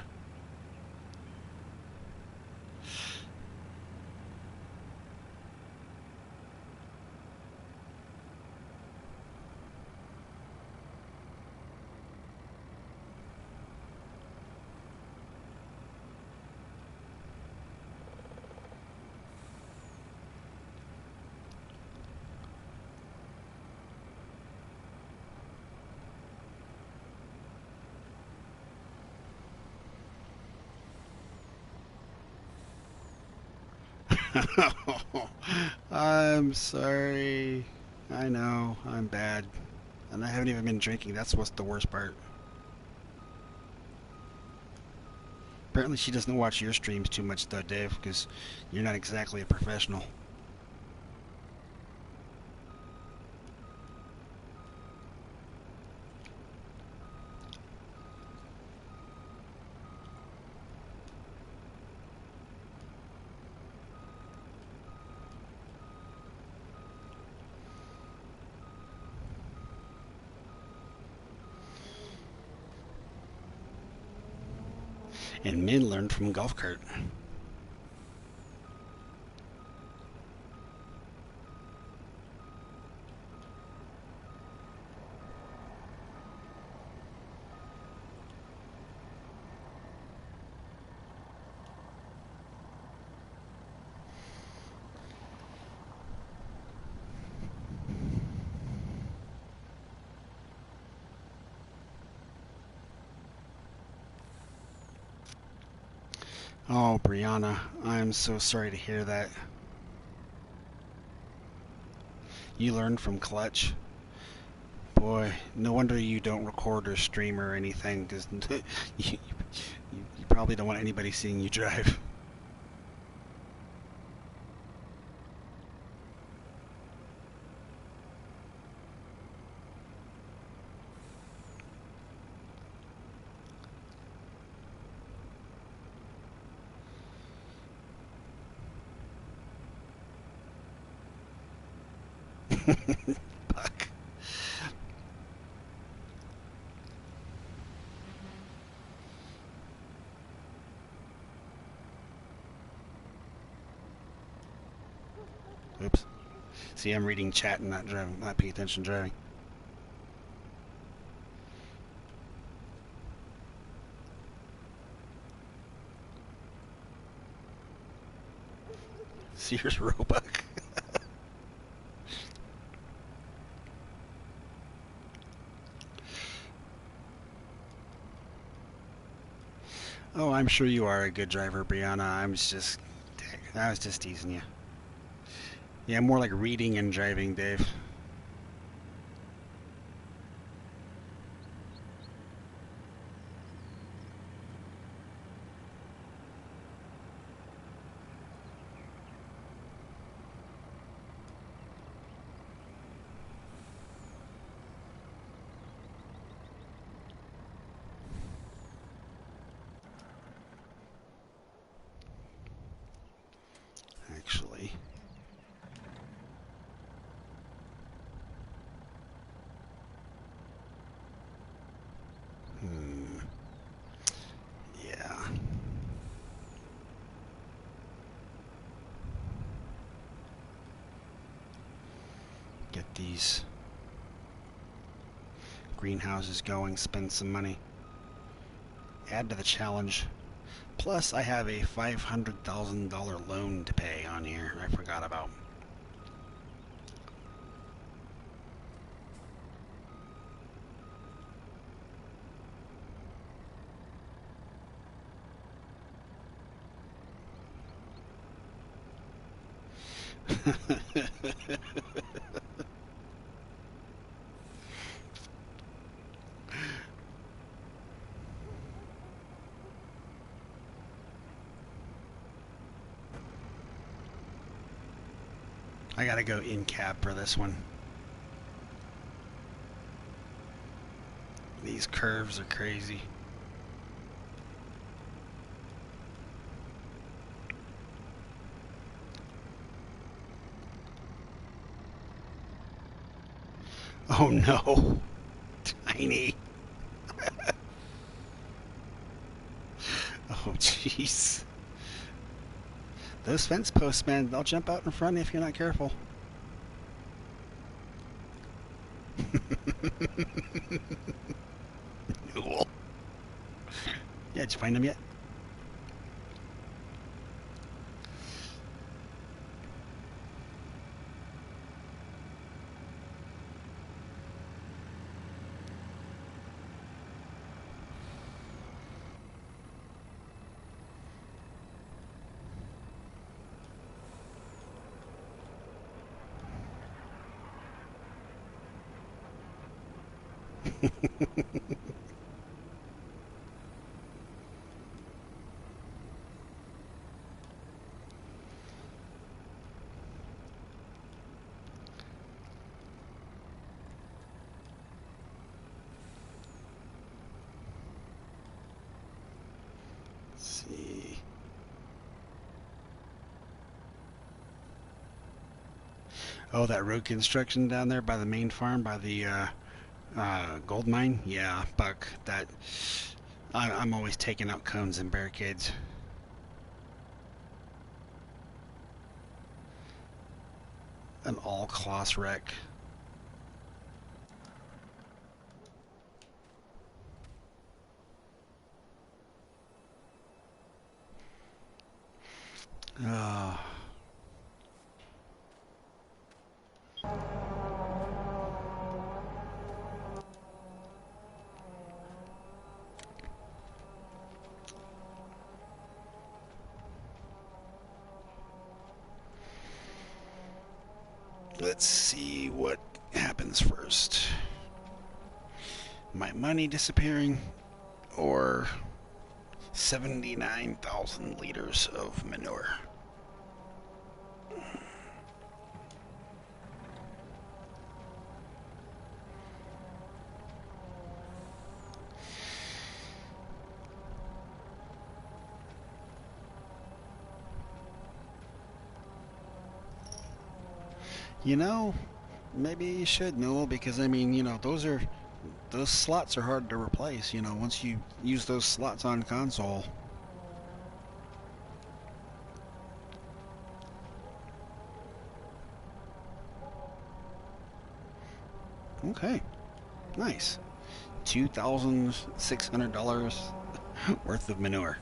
I'm sorry. I know, I'm bad. And I haven't even been drinking. That's what's the worst part. Apparently she doesn't watch your streams too much though, Dave, because you're not exactly a professional. And men learn from golf cart. Oh, Brianna, I'm so sorry to hear that. You learned from Clutch. Boy, no wonder you don't record or stream or anything, because you probably don't want anybody seeing you drive. Buck. Oops. See, I'm reading chat and not driving, not paying attention driving. Sears Roebuck. Oh, I'm sure you are a good driver, Brianna. I was just teasing you. Yeah, more like reading and driving, Dave. Actually. Yeah. Get these greenhouses going, spend some money. Add to the challenge. Plus, I have a $500,000 loan to pay on here. I forgot about. I gotta go in cab for this one. These curves are crazy. Oh no. Tiny. Oh jeez. Those fence posts, man, they'll jump out in front if you're not careful. Cool. Yeah, did you find them yet? Let's see. Oh, that road construction down there by the main farm, by the gold mine? Yeah, Buck. I'm always taking out cones and barricades. An all-cloth wreck. Uh, let's see what happens first. My money disappearing or 79,000 liters of manure. You know, maybe you should, Newell, because I mean, those slots are hard to replace. Once you use those slots on console. Okay, nice. $2,600 worth of manure.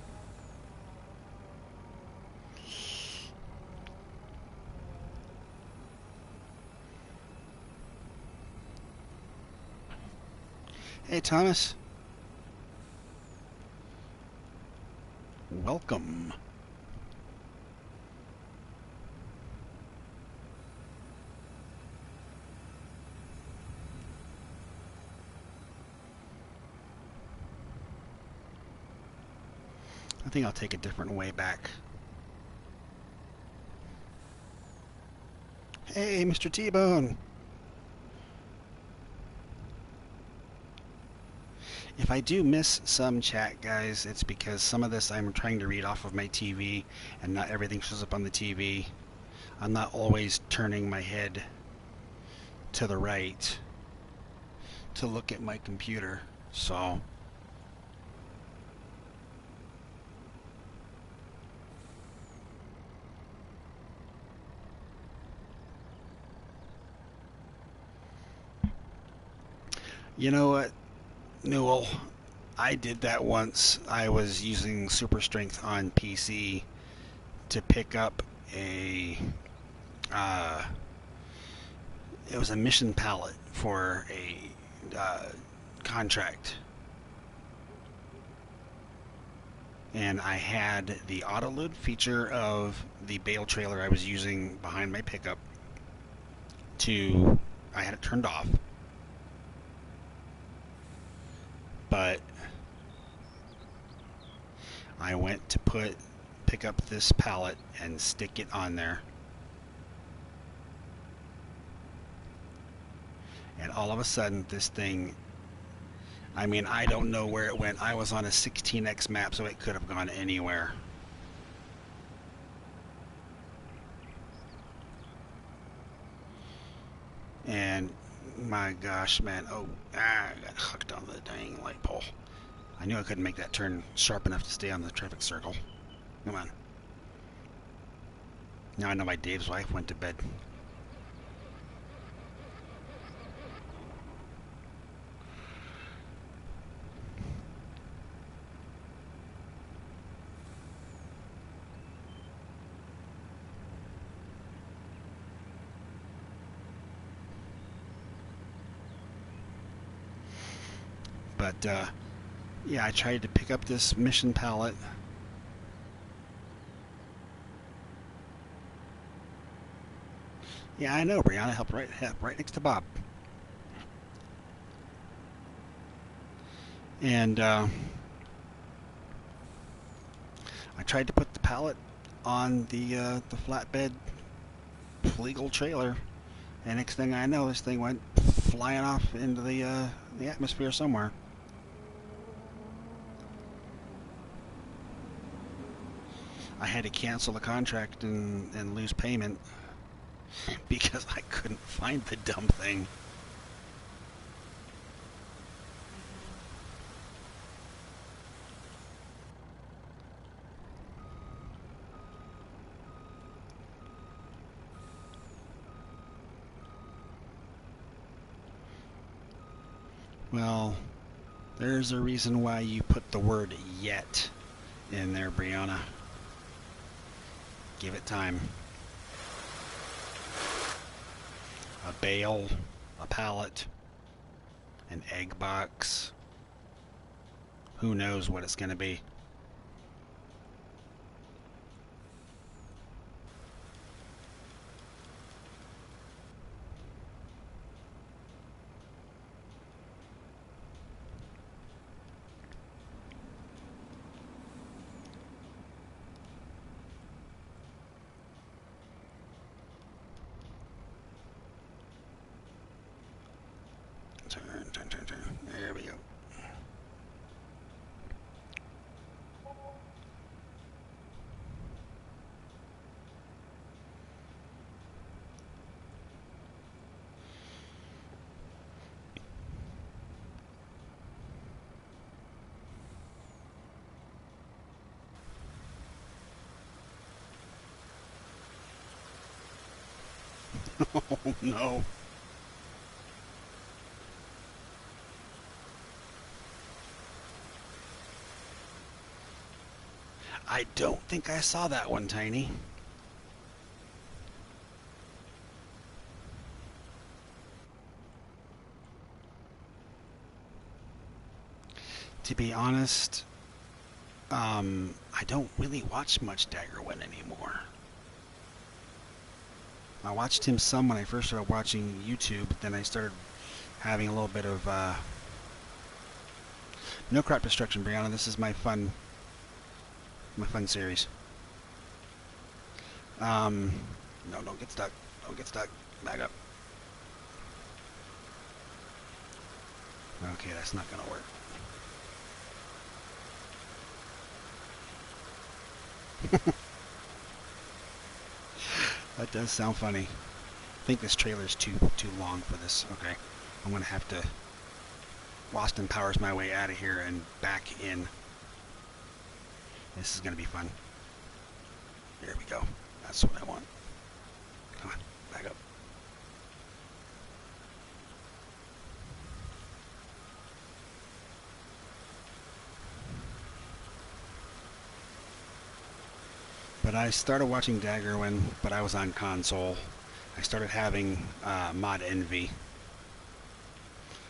Hey, Thomas. Welcome. I think I'll take a different way back. Hey, Mr. T-Bone. If I do miss some chat, guys, it's because some of this I'm trying to read off of my TV, and not everything shows up on the TV. I'm not always turning my head to the right to look at my computer, so... You know what, Newell? I did that once. I was using super strength on PC to pick up it was a mission pallet for a contract. And I had the auto load feature of the bale trailer I was using behind my pickup I had it turned off. But I went to pick up this pallet and stick it on there, and all of a sudden this thing, I mean, I don't know where it went. I was on a 16x map, so it could have gone anywhere. And my gosh, man. Oh, I got hooked on the dang light pole. I knew I couldn't make that turn sharp enough to stay on the traffic circle. Come on. Now I know why Dave's wife went to bed. But, yeah, I tried to pick up this mission pallet. Yeah, I know, Brianna helped right next to Bob. And I tried to put the pallet on the flatbed legal trailer, and next thing I know, this thing went flying off into the atmosphere somewhere. I had to cancel the contract and lose payment because I couldn't find the dumb thing. Well, there's a reason why you put the word yet in there, Brianna. Give it time. A bale, a pallet, an egg box. Who knows what it's going to be? Turn. There we go. Oh no. I don't think I saw that one, Tiny. To be honest, I don't really watch much Daggerwin anymore. I watched him some when I first started watching YouTube, but then I started having a little bit of no crop destruction, Brianna. This is my fun series. No, don't get stuck. Don't get stuck. Back up. Okay, that's not gonna work. That does sound funny. I think this trailer's too long for this. Okay, I'm gonna have to Boston Powers my way out of here and back in. This is gonna be fun. There we go. That's what I want. Come on, back up. But I started watching Daggerwin, but I was on console. I started having mod envy.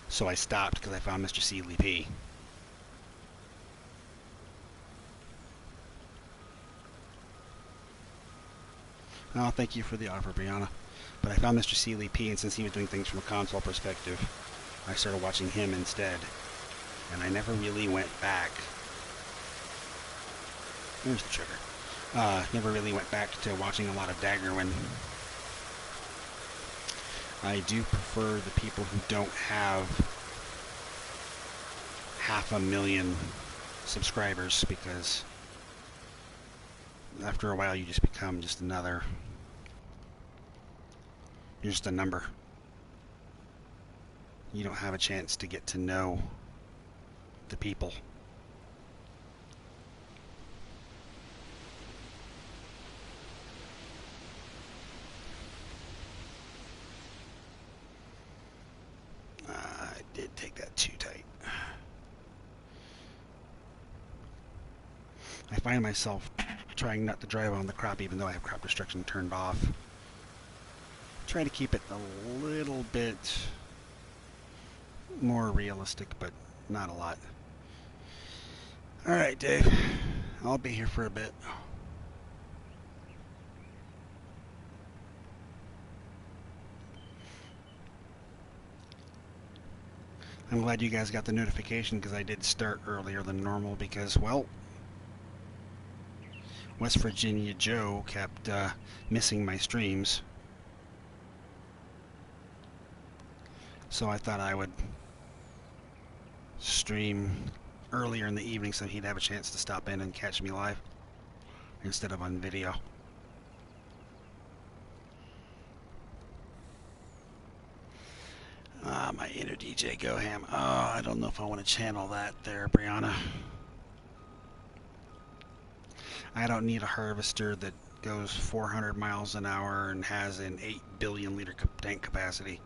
So I stopped because I found Mr. Seeley P. Oh, thank you for the offer, Brianna. But I found Mr. Seeley P, and since he was doing things from a console perspective, I started watching him instead. And I never really went back. There's the trigger. Never really went back to watching a lot of Daggerwin. I do prefer the people who don't have 500,000 subscribers, because after a while you just become just another, you're just a number. You don't have a chance to get to know the people. I did take that too tight. I find myself trying not to drive on the crop even though I have crop destruction turned off. Try to keep it a little bit more realistic, but not a lot. Alright, Dave. I'll be here for a bit. I'm glad you guys got the notification, because I did start earlier than normal because, well, West Virginia Joe kept missing my streams. So I thought I would stream earlier in the evening so he'd have a chance to stop in and catch me live instead of on video. My inner DJ Go Ham. Oh, I don't know if I want to channel that there, Brianna. I don't need a harvester that goes 400 miles an hour and has an 8 billion liter tank capacity.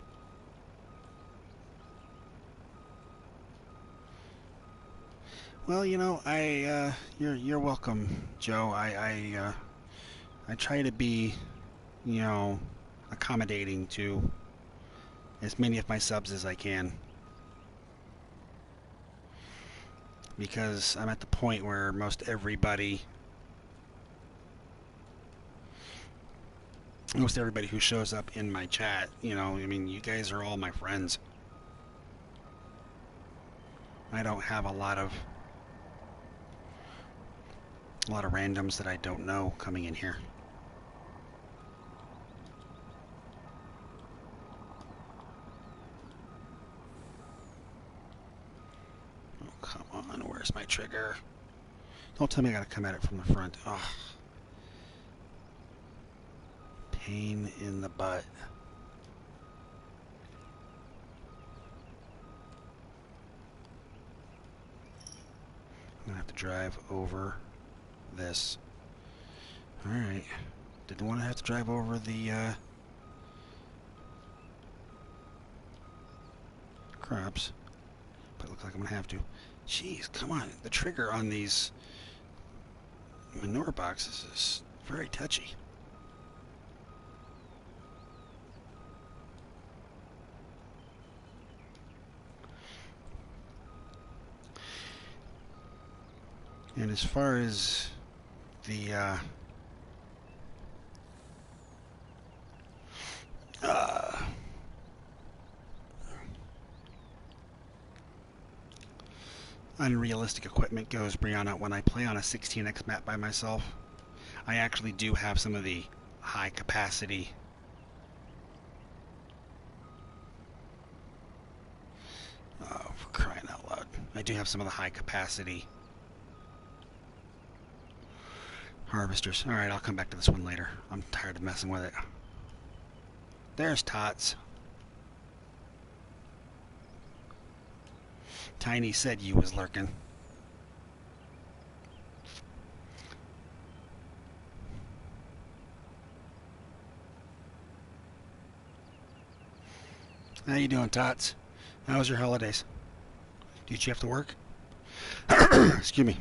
Well, you know, you're welcome, Joe. I try to be, you know, accommodating to as many of my subs as I can, because I'm at the point where most everybody who shows up in my chat, you know, I mean, you guys are all my friends. I don't have a lot of randoms that I don't know coming in here. Oh, come on, where's my trigger? Don't tell me I gotta come at it from the front. Ugh. Pain in the butt. I'm gonna have to drive over this. Alright. Didn't want to have to drive over the crops, but it looks like I'm gonna have to. Jeez, come on. The trigger on these manure boxes is very touchy. And as far as the unrealistic equipment goes, Brianna, when I play on a 16x map by myself, I actually do have some of the high capacity for crying out loud. I do have some of the high capacity harvesters. Alright, I'll come back to this one later. I'm tired of messing with it. There's Tots. Tiny said you was lurking. How you doing, Tots? How was your holidays? Did you have to work? Excuse me.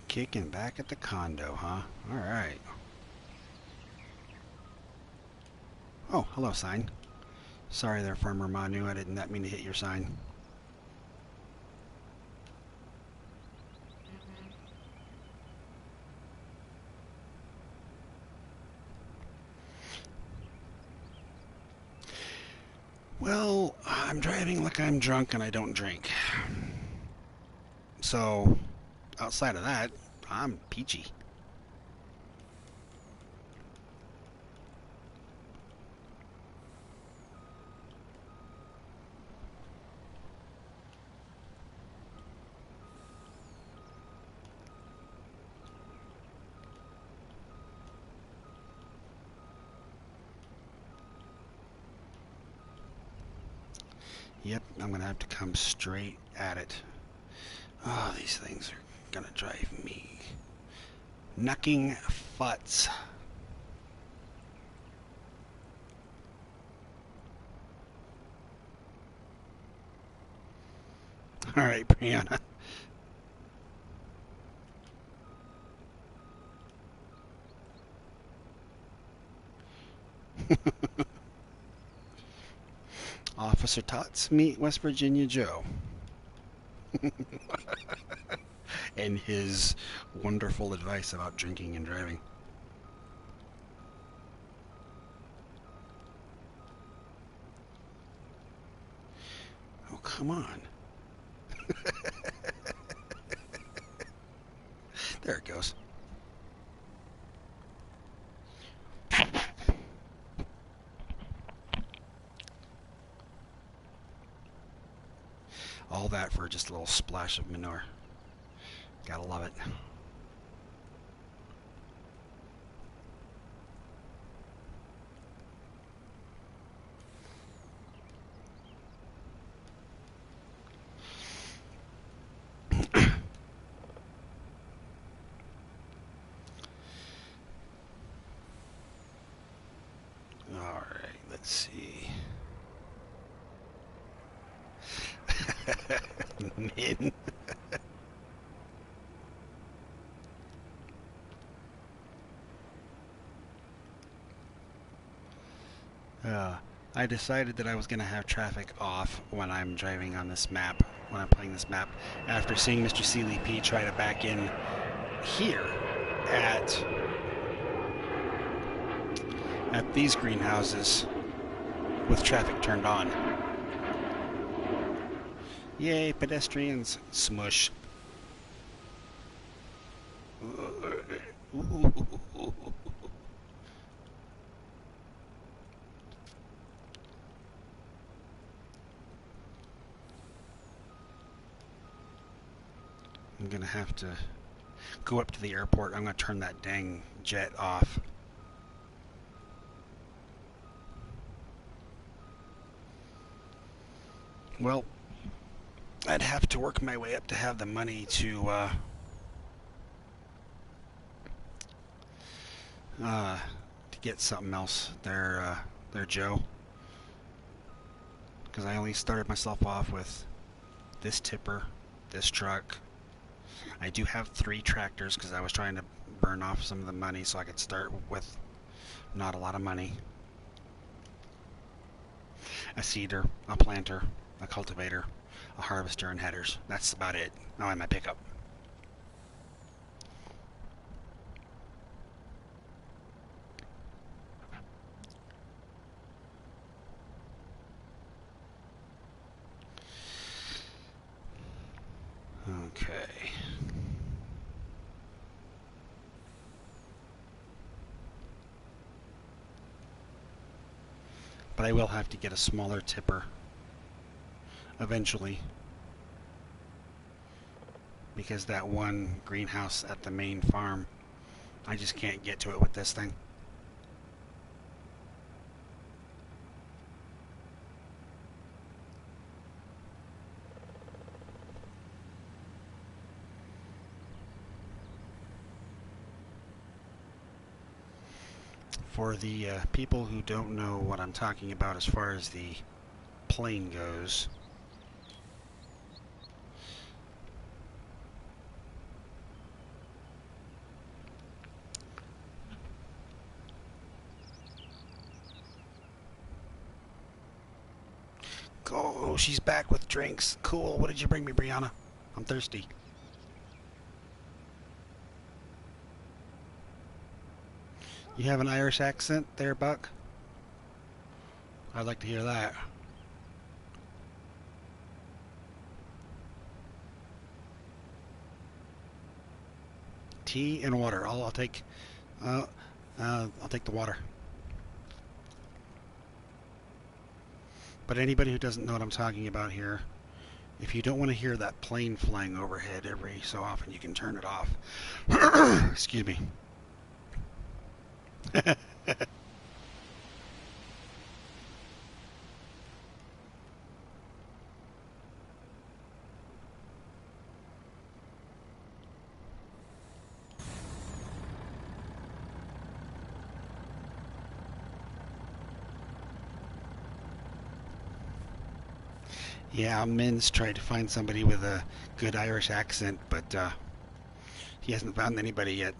Kicking back at the condo, huh? Alright. Oh, hello, sign. Sorry there, Farmer Manu. I did not mean to hit your sign. Well, I'm driving like I'm drunk and I don't drink. So, outside of that, I'm peachy. Yep, I'm going to have to come straight at it. Oh, these things are going to drive me knucking futz. All right, Brianna. Officer Tots, meet West Virginia Joe. And his wonderful advice about drinking and driving. Oh, come on. There it goes. All that for just a little splash of manure. Gotta love it. Alright, let's see. Min. I decided that I was going to have traffic off when I'm driving on this map, when I'm playing this map, after seeing Mr. CLP try to back in here at these greenhouses with traffic turned on. Yay, pedestrians. Smush. I'm gonna have to go up to the airport. I'm gonna turn that dang jet off. Well, I'd have to work my way up to have the money to get something else there, Joe. Because I only started myself off with this tipper, this truck. I do have 3 tractors because I was trying to burn off some of the money so I could start with not a lot of money. A seeder, a planter, a cultivator, a harvester, and headers. That's about it. Now I'm my pickup. Okay. But I will have to get a smaller tipper eventually, because that one greenhouse at the main farm, I just can't get to it with this thing. For the people who don't know what I'm talking about as far as the plane goes, Oh, she's back with drinks. Cool. What did you bring me, Brianna? I'm thirsty. You have an Irish accent there, Buck? I'd like to hear that. Tea and water. I'll take. I'll take the water. But anybody who doesn't know what I'm talking about here, if you don't want to hear that plane flying overhead every so often, you can turn it off. Excuse me. Yeah, Min's tried to find somebody with a good Irish accent, but he hasn't found anybody yet.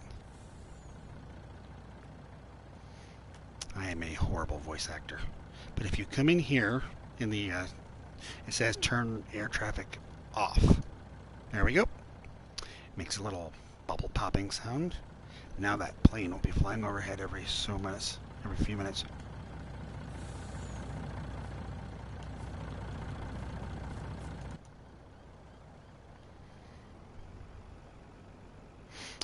I am a horrible voice actor. But if you come in here, in the it says turn air traffic off. There we go. Makes a little bubble popping sound. Now that plane will be flying overhead every few minutes.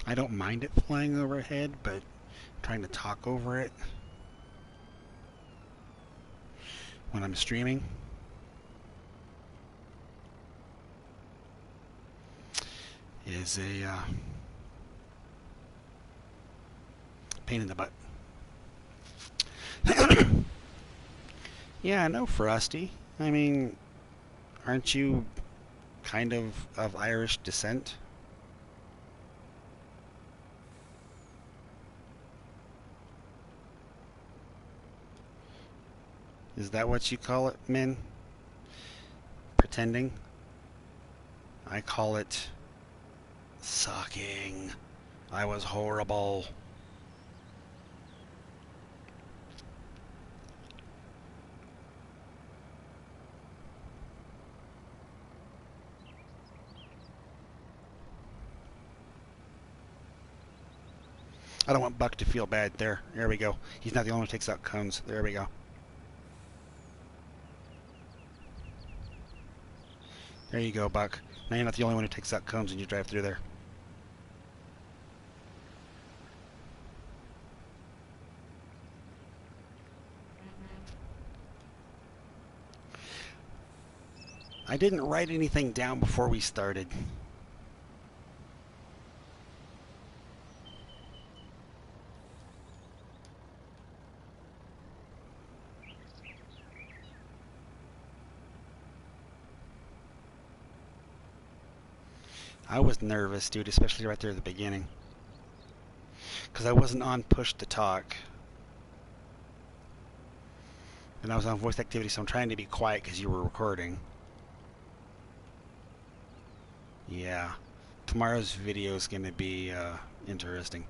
I don't mind it flying overhead, but trying to talk over it when I'm streaming is a pain in the butt. Yeah, no, Frosty. I mean, aren't you kind of Irish descent? Is that what you call it, Min? Pretending? I call it sucking. I was horrible. I don't want Buck to feel bad. There we go. He's not the only one who takes out cones. There we go. There you go, Buck. Now you're not the only one who takes out cones when you drive through there. I didn't write anything down before we started. I was nervous, dude, especially right there at the beginning. Because I wasn't on push to talk. And I was on voice activity, so I'm trying to be quiet because you were recording. Yeah. Tomorrow's video is going to be interesting.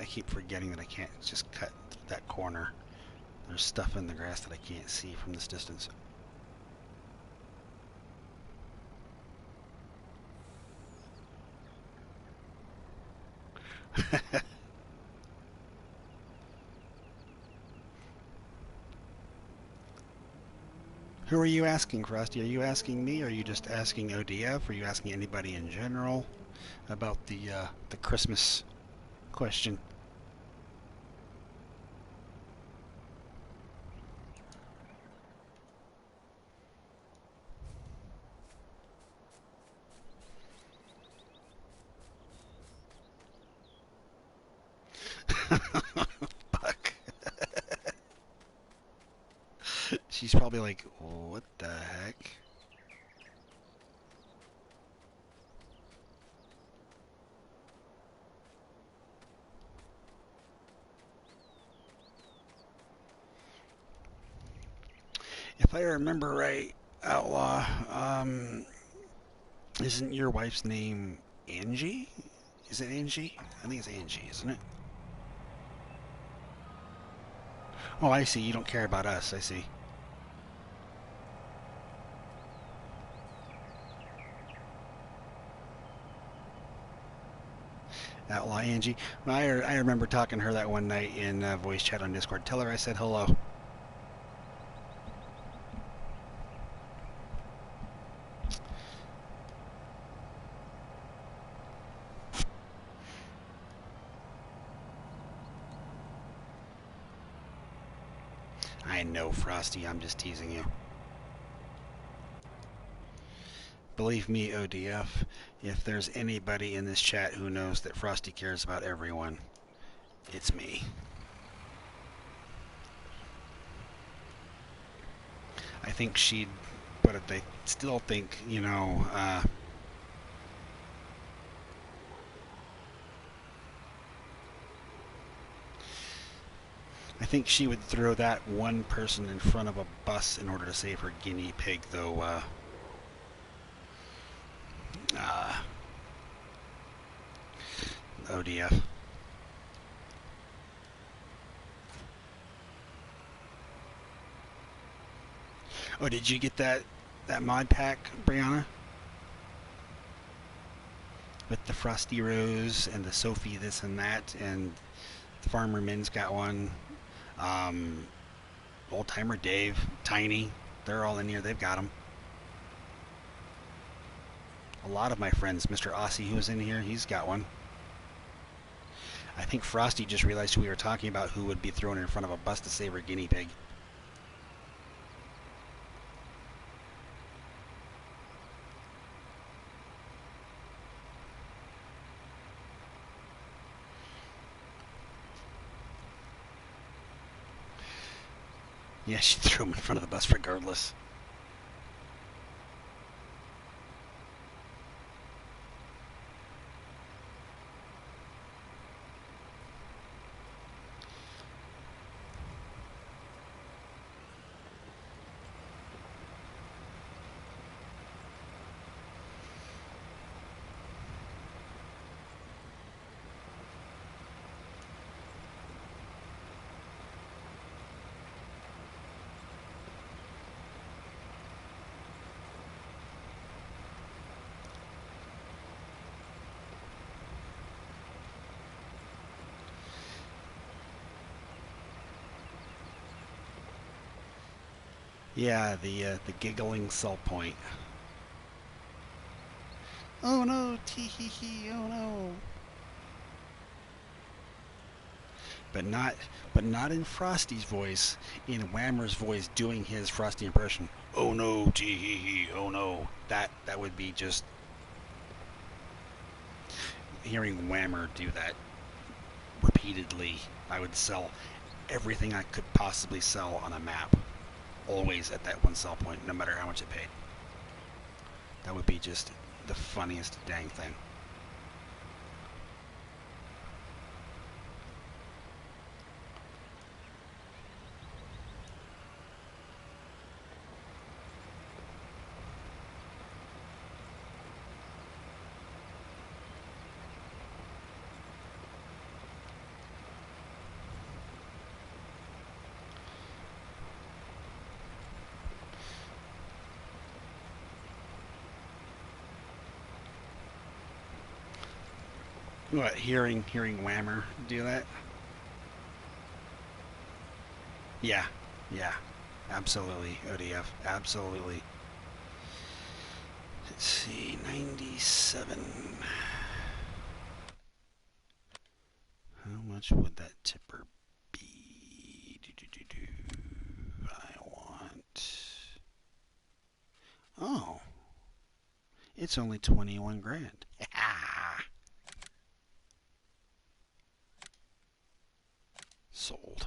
I keep forgetting that I can't just cut that corner. There's stuff in the grass that I can't see from this distance. Who are you asking, Frosty? Are you asking me? Or are you just asking ODF? Are you asking anybody in general about the Christmas question? She's probably like, what the heck? If I remember right, Outlaw, isn't your wife's name Angie? Is it Angie? I think it's Angie, isn't it? Oh, I see. You don't care about us. I see. Outlaw Angie. I remember talking to her that one night in voice chat on Discord. Tell her I said hello. I know, Frosty. I'm just teasing you. Believe me, ODF, if there's anybody in this chat who knows that Frosty cares about everyone, it's me. I think she'd, but they still think, I think she would throw that one person in front of a bus in order to save her guinea pig, though, ODF. Oh, did you get that mod pack, Brianna? With the Frosty Rose and the Sophie this and that, and the Farmer Min's got one. Old Timer Dave, Tiny, they're all in here. They've got them. A lot of my friends, Mr. Aussie, who's in here, he's got one. I think Frosty just realized who we were talking about, who would be thrown in front of a bus to save her guinea pig. Yeah, she threw him in front of the bus regardless. Yeah, the giggling sell point. Oh no, tee hee hee, oh no. But not but not in Frosty's voice, in Whammer's voice doing his Frosty impression. Oh no, tee hee hee, oh no. That would be just hearing Whammer do that repeatedly. I would sell everything I could possibly sell on a map. Always at that one sell point, no matter how much it paid. That would be just the funniest dang thing. What, hearing Whammer do that? Yeah, yeah, absolutely, ODF, absolutely. Let's see, 97. How much would that tipper be? I want. Oh, it's only 21 grand. Sold.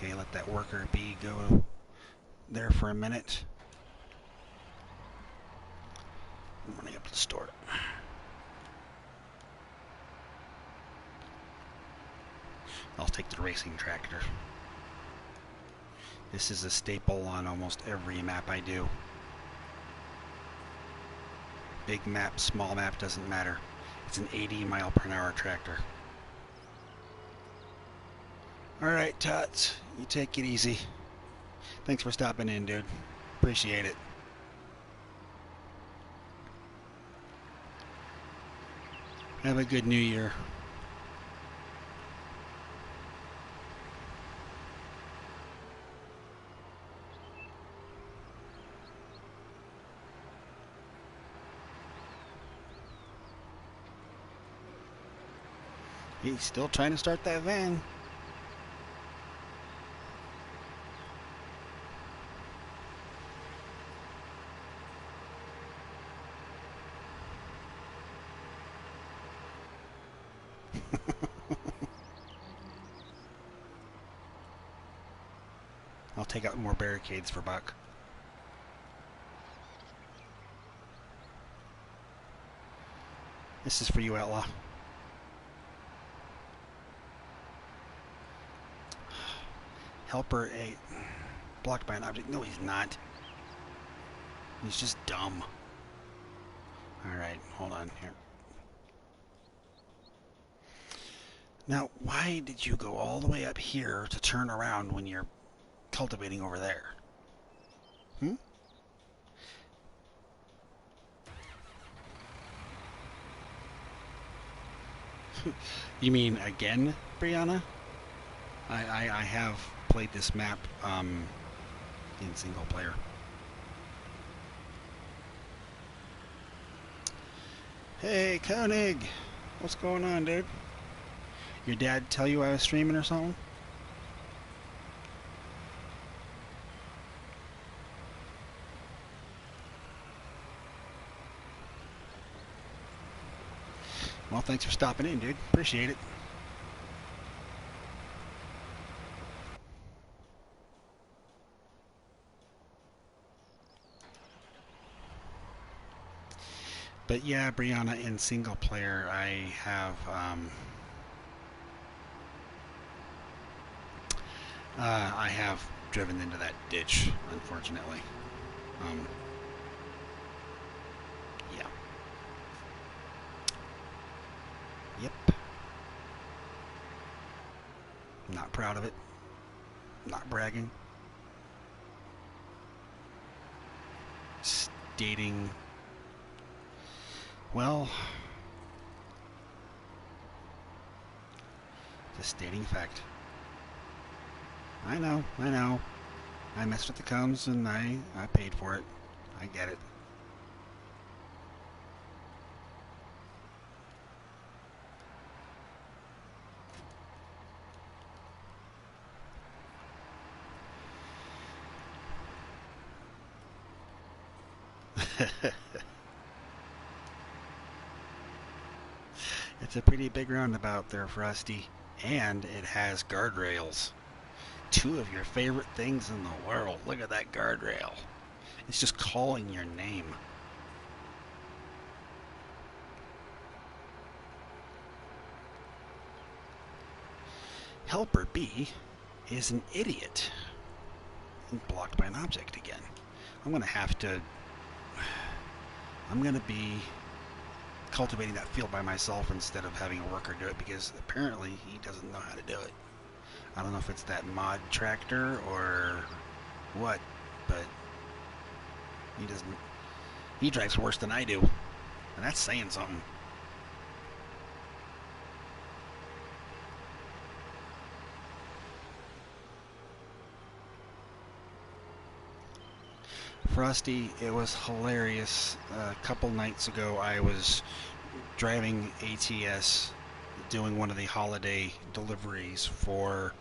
Okay, let that worker bee go there for a minute. I'm running up to the store. I'll take the racing tractor. This is a staple on almost every map I do. Big map, small map, doesn't matter. It's an 80-mile-per-hour tractor. Alright, Tots, you take it easy. Thanks for stopping in, dude. Appreciate it. Have a good new year. He's still trying to start that van. I'll take out more barricades for Buck. This is for you, Outlaw. Helper 8. Blocked by an object. No, he's not. He's just dumb. Alright, hold on here. Now, why did you go all the way up here to turn around when you're cultivating over there? Hmm? You mean again, Brianna? I have played this map in single player. Hey, Koenig! What's going on, dude? Your dad tell you I was streaming or something? Well, thanks for stopping in, dude. Appreciate it. But yeah, Brianna, in single player, I have driven into that ditch, unfortunately. Yeah. Yep. Not proud of it. Not bragging. Stating, well, just stating fact. I know. I messed with the cones and I paid for it. I get it. It's a pretty big roundabout there, Frosty, and it has guardrails. Two of your favorite things in the world. Look at that guardrail. It's just calling your name. Helper B is an idiot. Blocked by an object again. I'm going to be cultivating that field by myself instead of having a worker do it, because apparently he doesn't know how to do it. I don't know if it's that mod tractor or what, but he drives worse than I do, and that's saying something. Frosty, it was hilarious. A couple nights ago, I was driving ATS, doing one of the holiday deliveries for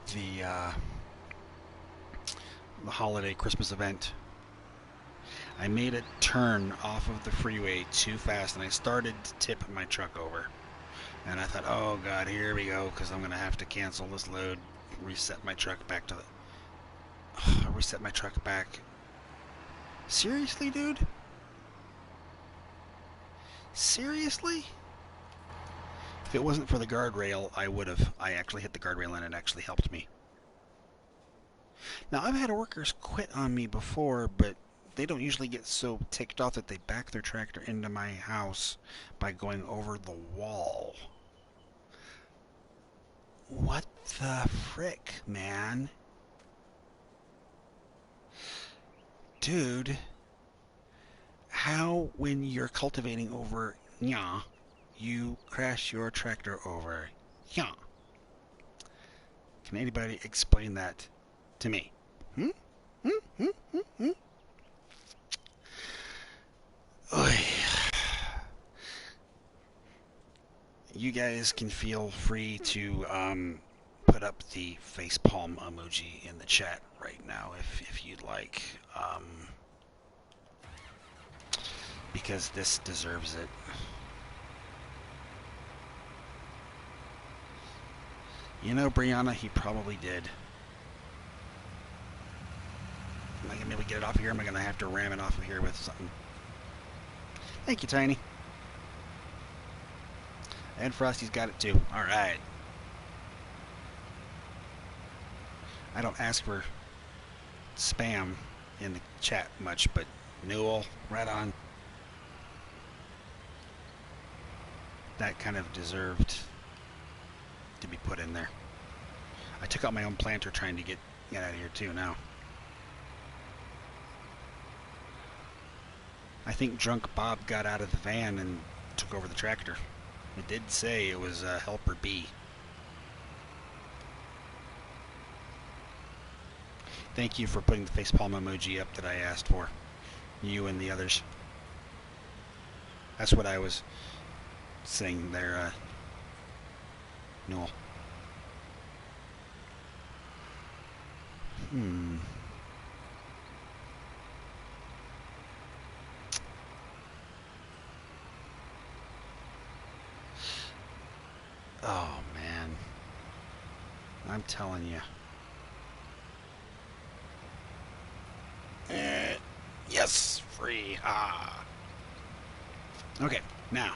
the holiday Christmas event. I made a turn off of the freeway too fast, and I started to tip my truck over. And I thought, oh God, here we go, because I'm going to have to cancel this load reset my truck back to the... reset my truck back. Seriously, dude? Seriously? If it wasn't for the guardrail, I actually hit the guardrail and it actually helped me. Now, I've had workers quit on me before, but they don't usually get so ticked off that they back their tractor into my house by going over the wall. What the frick, man? Dude, how, when you're cultivating over nya, you crash your tractor over nya? Can anybody explain that to me? Oy. You guys can feel free to put up the facepalm emoji in the chat right now if you'd like, because this deserves it. You know, Brianna, he probably did. Am I gonna be able to get it off of here? Am I gonna have to ram it off of here with something? Thank you, Tiny. And Frosty's got it too. Alright. I don't ask for spam in the chat much, but Newell, right on. That kind of deserved to be put in there. I took out my own planter trying to get out of here too now. I think drunk Bob got out of the van and took over the tractor. It did say it was helper B. Thank you for putting the facepalm emoji up that I asked for. You and the others. That's what I was saying there, Newell. Oh, man. I'm telling you. Yes, free. Ah. Okay, now.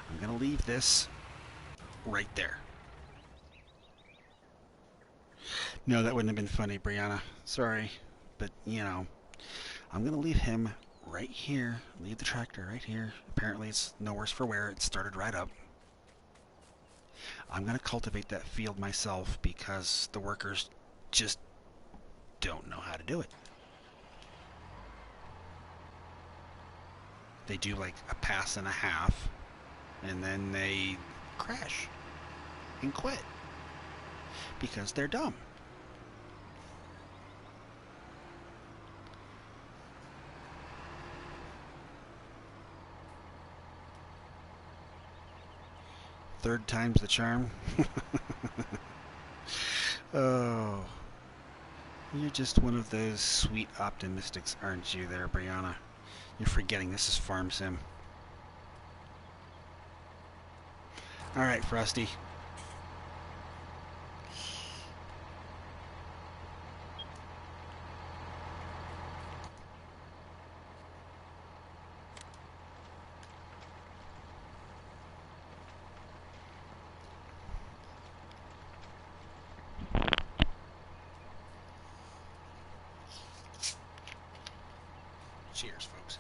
I'm going to leave this right there. No, that wouldn't have been funny, Brianna. Sorry. But, you know, I'm going to leave him right here. Leave the tractor right here. Apparently it's no worse for wear. It started right up. I'm going to cultivate that field myself because the workers just don't know how to do it. They do like a pass and a half, and then they crash and quit because they're dumb. Third time's the charm. Oh, you're just one of those sweet optimistics, aren't you there, Brianna? You're forgetting this is Farm Sim. Alright, Frosty. Cheers, folks.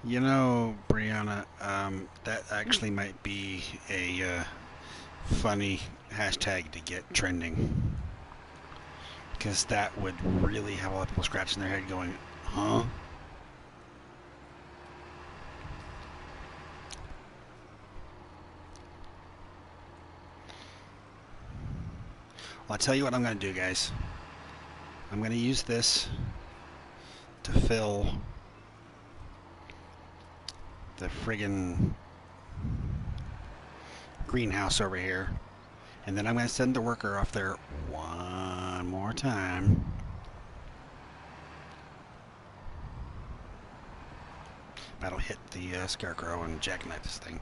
You know, Brianna, that actually might be a funny hashtag to get trending. Because that would really have a lot of people scratching their head going, huh? Well, I'll tell you what I'm going to do, guys. I'm going to use this to fill the friggin' greenhouse over here. And then I'm going to send the worker off there one more time. That'll hit the scarecrow and jackknife this thing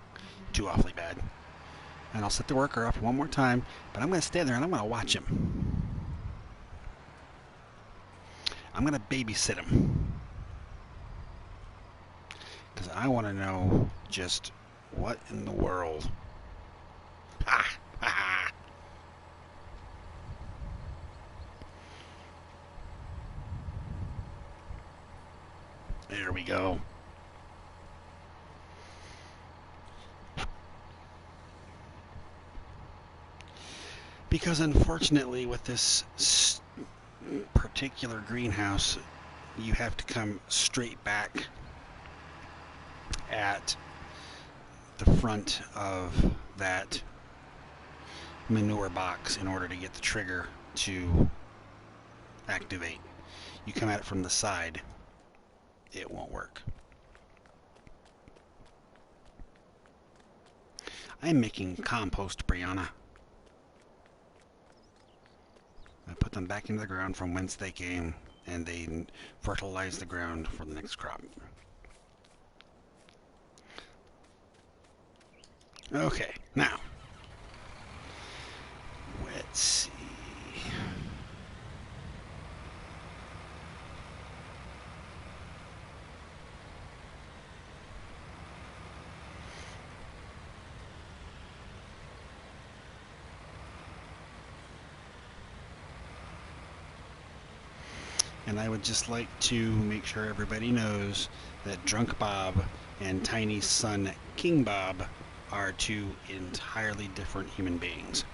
too awfully bad. And I'll set the worker off one more time, but I'm going to stand there and I'm going to watch him. I'm going to babysit him. Because I want to know just what in the world. Ha! Ha! There we go. Because unfortunately with this particular greenhouse, you have to come straight back at the front of that manure box in order to get the trigger to activate. You come at it from the side, it won't work. I'm making compost, Brianna. I put them back into the ground from whence they came, and they fertilize the ground for the next crop. Okay, now, let's see. And I would just like to make sure everybody knows that Drunk Bob and Tiny's son King Bob are two entirely different human beings.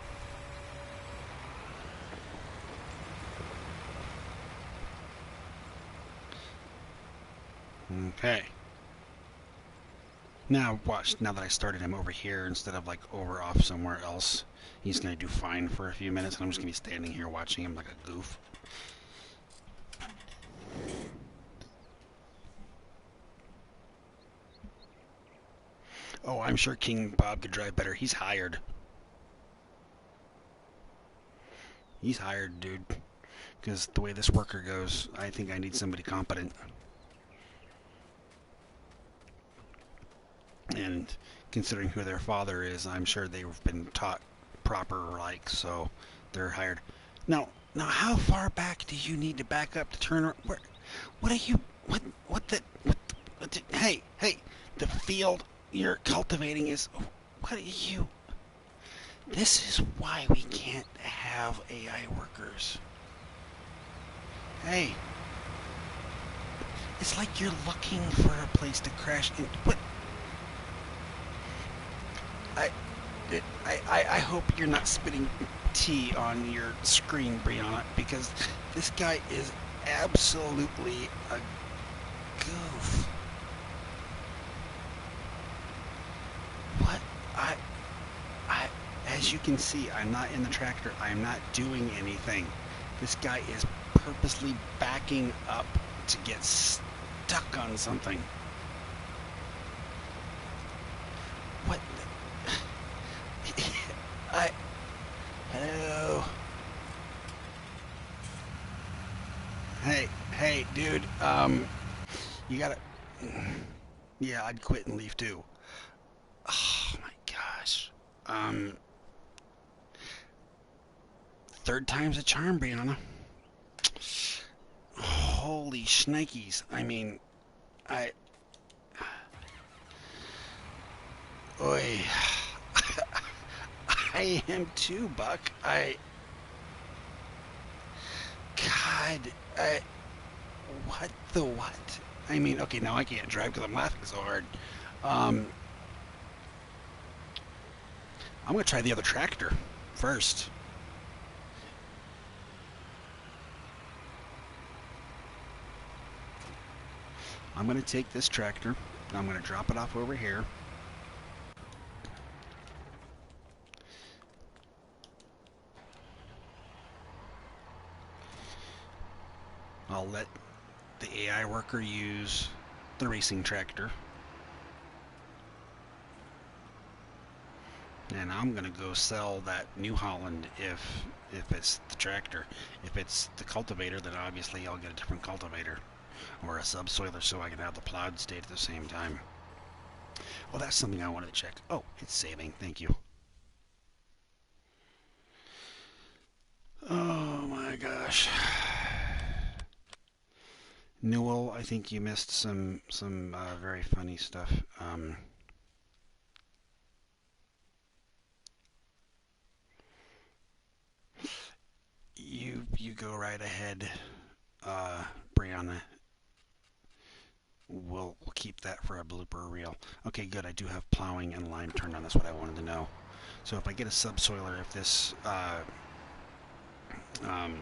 Okay. Now watch, now that I started him over here instead of like over off somewhere else, he's going to do fine for a few minutes and I'm just going to be standing here watching him like a goof. Oh, I'm sure King Bob could drive better. He's hired. He's hired, dude. Because the way this worker goes, I think I need somebody competent. And considering who their father is, I'm sure they've been taught proper, like, so they're hired. Now, how far back do you need to back up to turn around? What are you, hey, the field you're cultivating is, what are you? This is why we can't have AI workers. Hey, it's like you're looking for a place to crash into. What? I hope you're not spitting tea on your screen, Brianna, because this guy is absolutely a goof. What? As you can see, I'm not in the tractor. I'm not doing anything. This guy is purposely backing up to get stuck on something. What? Hello. Hey, dude. You gotta. Yeah, I'd quit and leave too. Oh my gosh. Third time's a charm, Brianna. Holy shnikes. I mean, Oy. I am too, Buck. God, what the what? I mean, okay, now I can't drive because I'm laughing so hard. I'm going to try the other tractor first. I'm going to take this tractor, and I'm going to drop it off over here. I'll let the AI worker use the racing tractor. And I'm gonna go sell that New Holland if it's the tractor. If it's the cultivator, then obviously I'll get a different cultivator or a subsoiler so I can have the plowed state at the same time. Well, that's something I wanted to check. Oh, it's saving. Thank you. Oh my gosh. Newell, I think you missed some very funny stuff. You go right ahead, Brianna. We'll keep that for a blooper reel. Okay, good. I do have plowing and lime turned on. That's what I wanted to know. So if I get a subsoiler, if this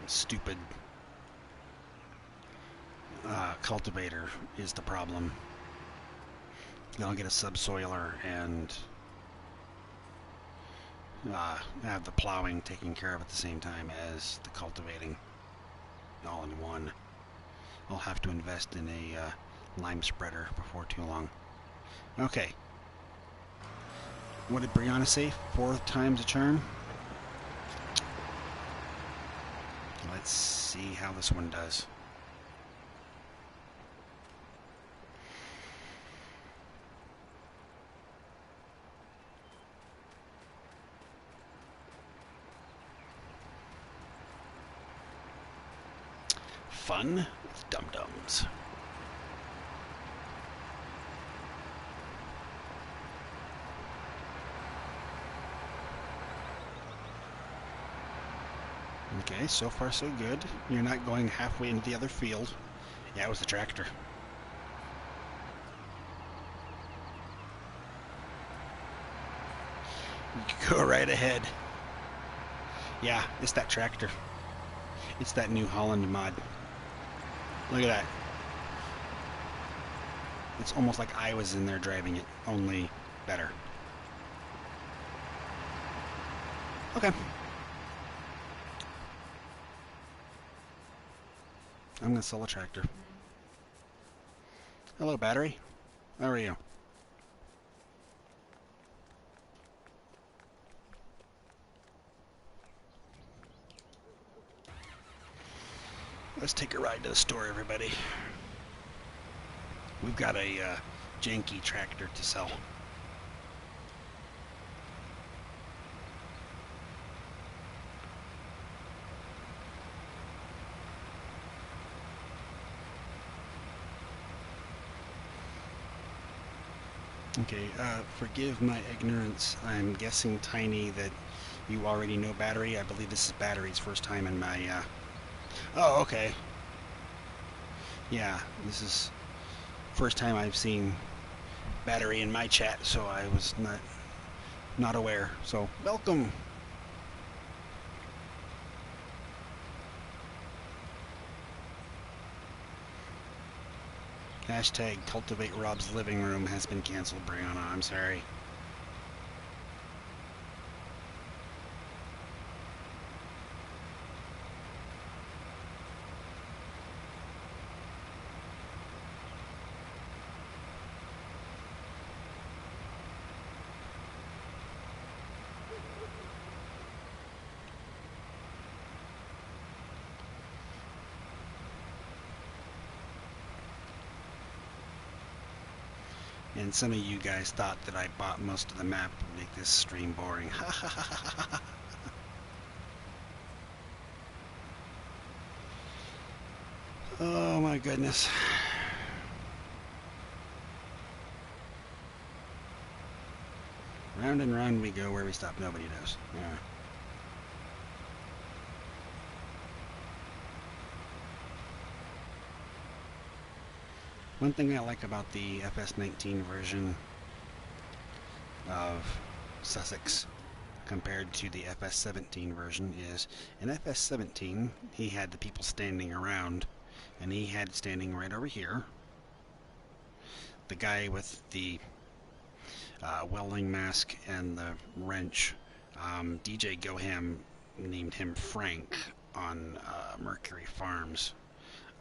stupid cultivator is the problem, then I'll get a subsoiler and have the plowing taken care of at the same time as the cultivating, all in one. I'll have to invest in a lime spreader before too long. Okay. What did Brianna say? 4 times a charm? Let's see how this one does. Fun with dum-dums. Okay, so far so good. You're not going halfway into the other field. Yeah, it was the tractor. You go right ahead. Yeah, it's that tractor. It's that New Holland mod. Look at that. It's almost like I was in there driving it, only better. Okay. I'm going to sell a tractor. Hello, battery. How are you? Let's take a ride to the store, everybody. We've got a janky tractor to sell. Okay, forgive my ignorance. I'm guessing, Tiny, that you already know Battery. I believe this is Battery's first time in my... Oh, okay. Yeah, this is first time I've seen Battery in my chat, so I was not aware. So, welcome! Hashtag Cultivate Rob's Living Room has been canceled, Brianna. I'm sorry. And some of you guys thought that I bought most of the map to make this stream boring. Oh my goodness. Round and round we go, where we stop nobody knows. Yeah. One thing I like about the FS19 version of Sussex compared to the FS17 version is in FS17 he had the people standing around, and he had standing right over here the guy with the welding mask and the wrench. DJ Goham named him Frank on Mercury Farms.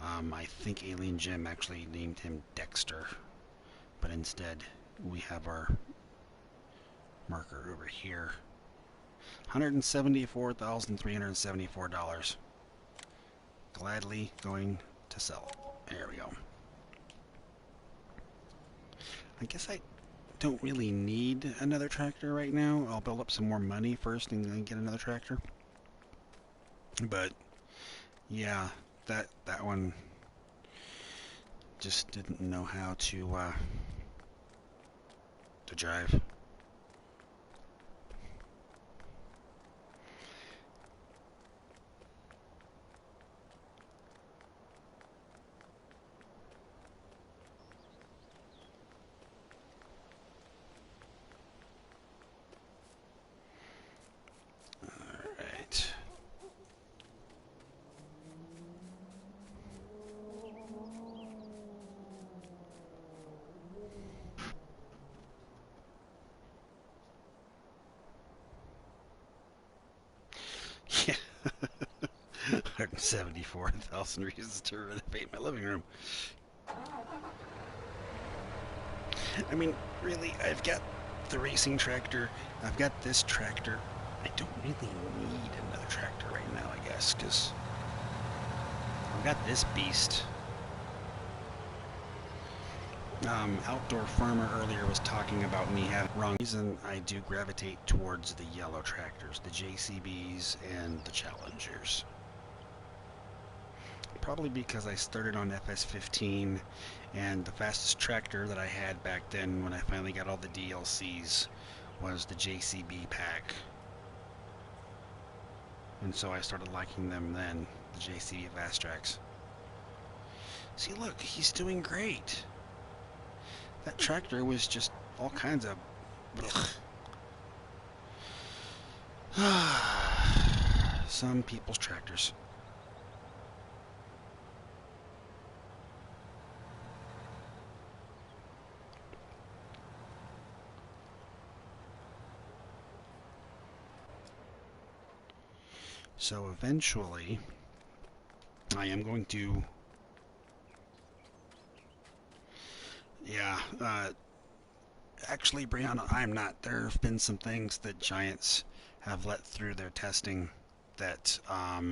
I think Alien Jim actually named him Dexter, but instead we have our marker over here. $174,374. Gladly going to sell. There we go. I guess I don't really need another tractor right now. I'll build up some more money first and then get another tractor. But yeah, that one just didn't know how to drive. Alright. Yeah. 174,000 reasons to renovate my living room. I mean, really, I've got the racing tractor. I've got this tractor. I don't really need another tractor right now, I guess, because I've got this beast. Outdoor Farmer earlier was talking about me having wrong reason. I do gravitate towards the yellow tractors, the JCBs and the Challengers. Probably because I started on FS15, and the fastest tractor that I had back then when I finally got all the DLCs was the JCB pack. And so I started liking them then, the JCB Fast Tracks. See, look, he's doing great. That tractor was just all kinds of... Some people's tractors. So eventually, I am going to... Yeah, actually, Brianna, I'm not. There have been some things that Giants have let through their testing that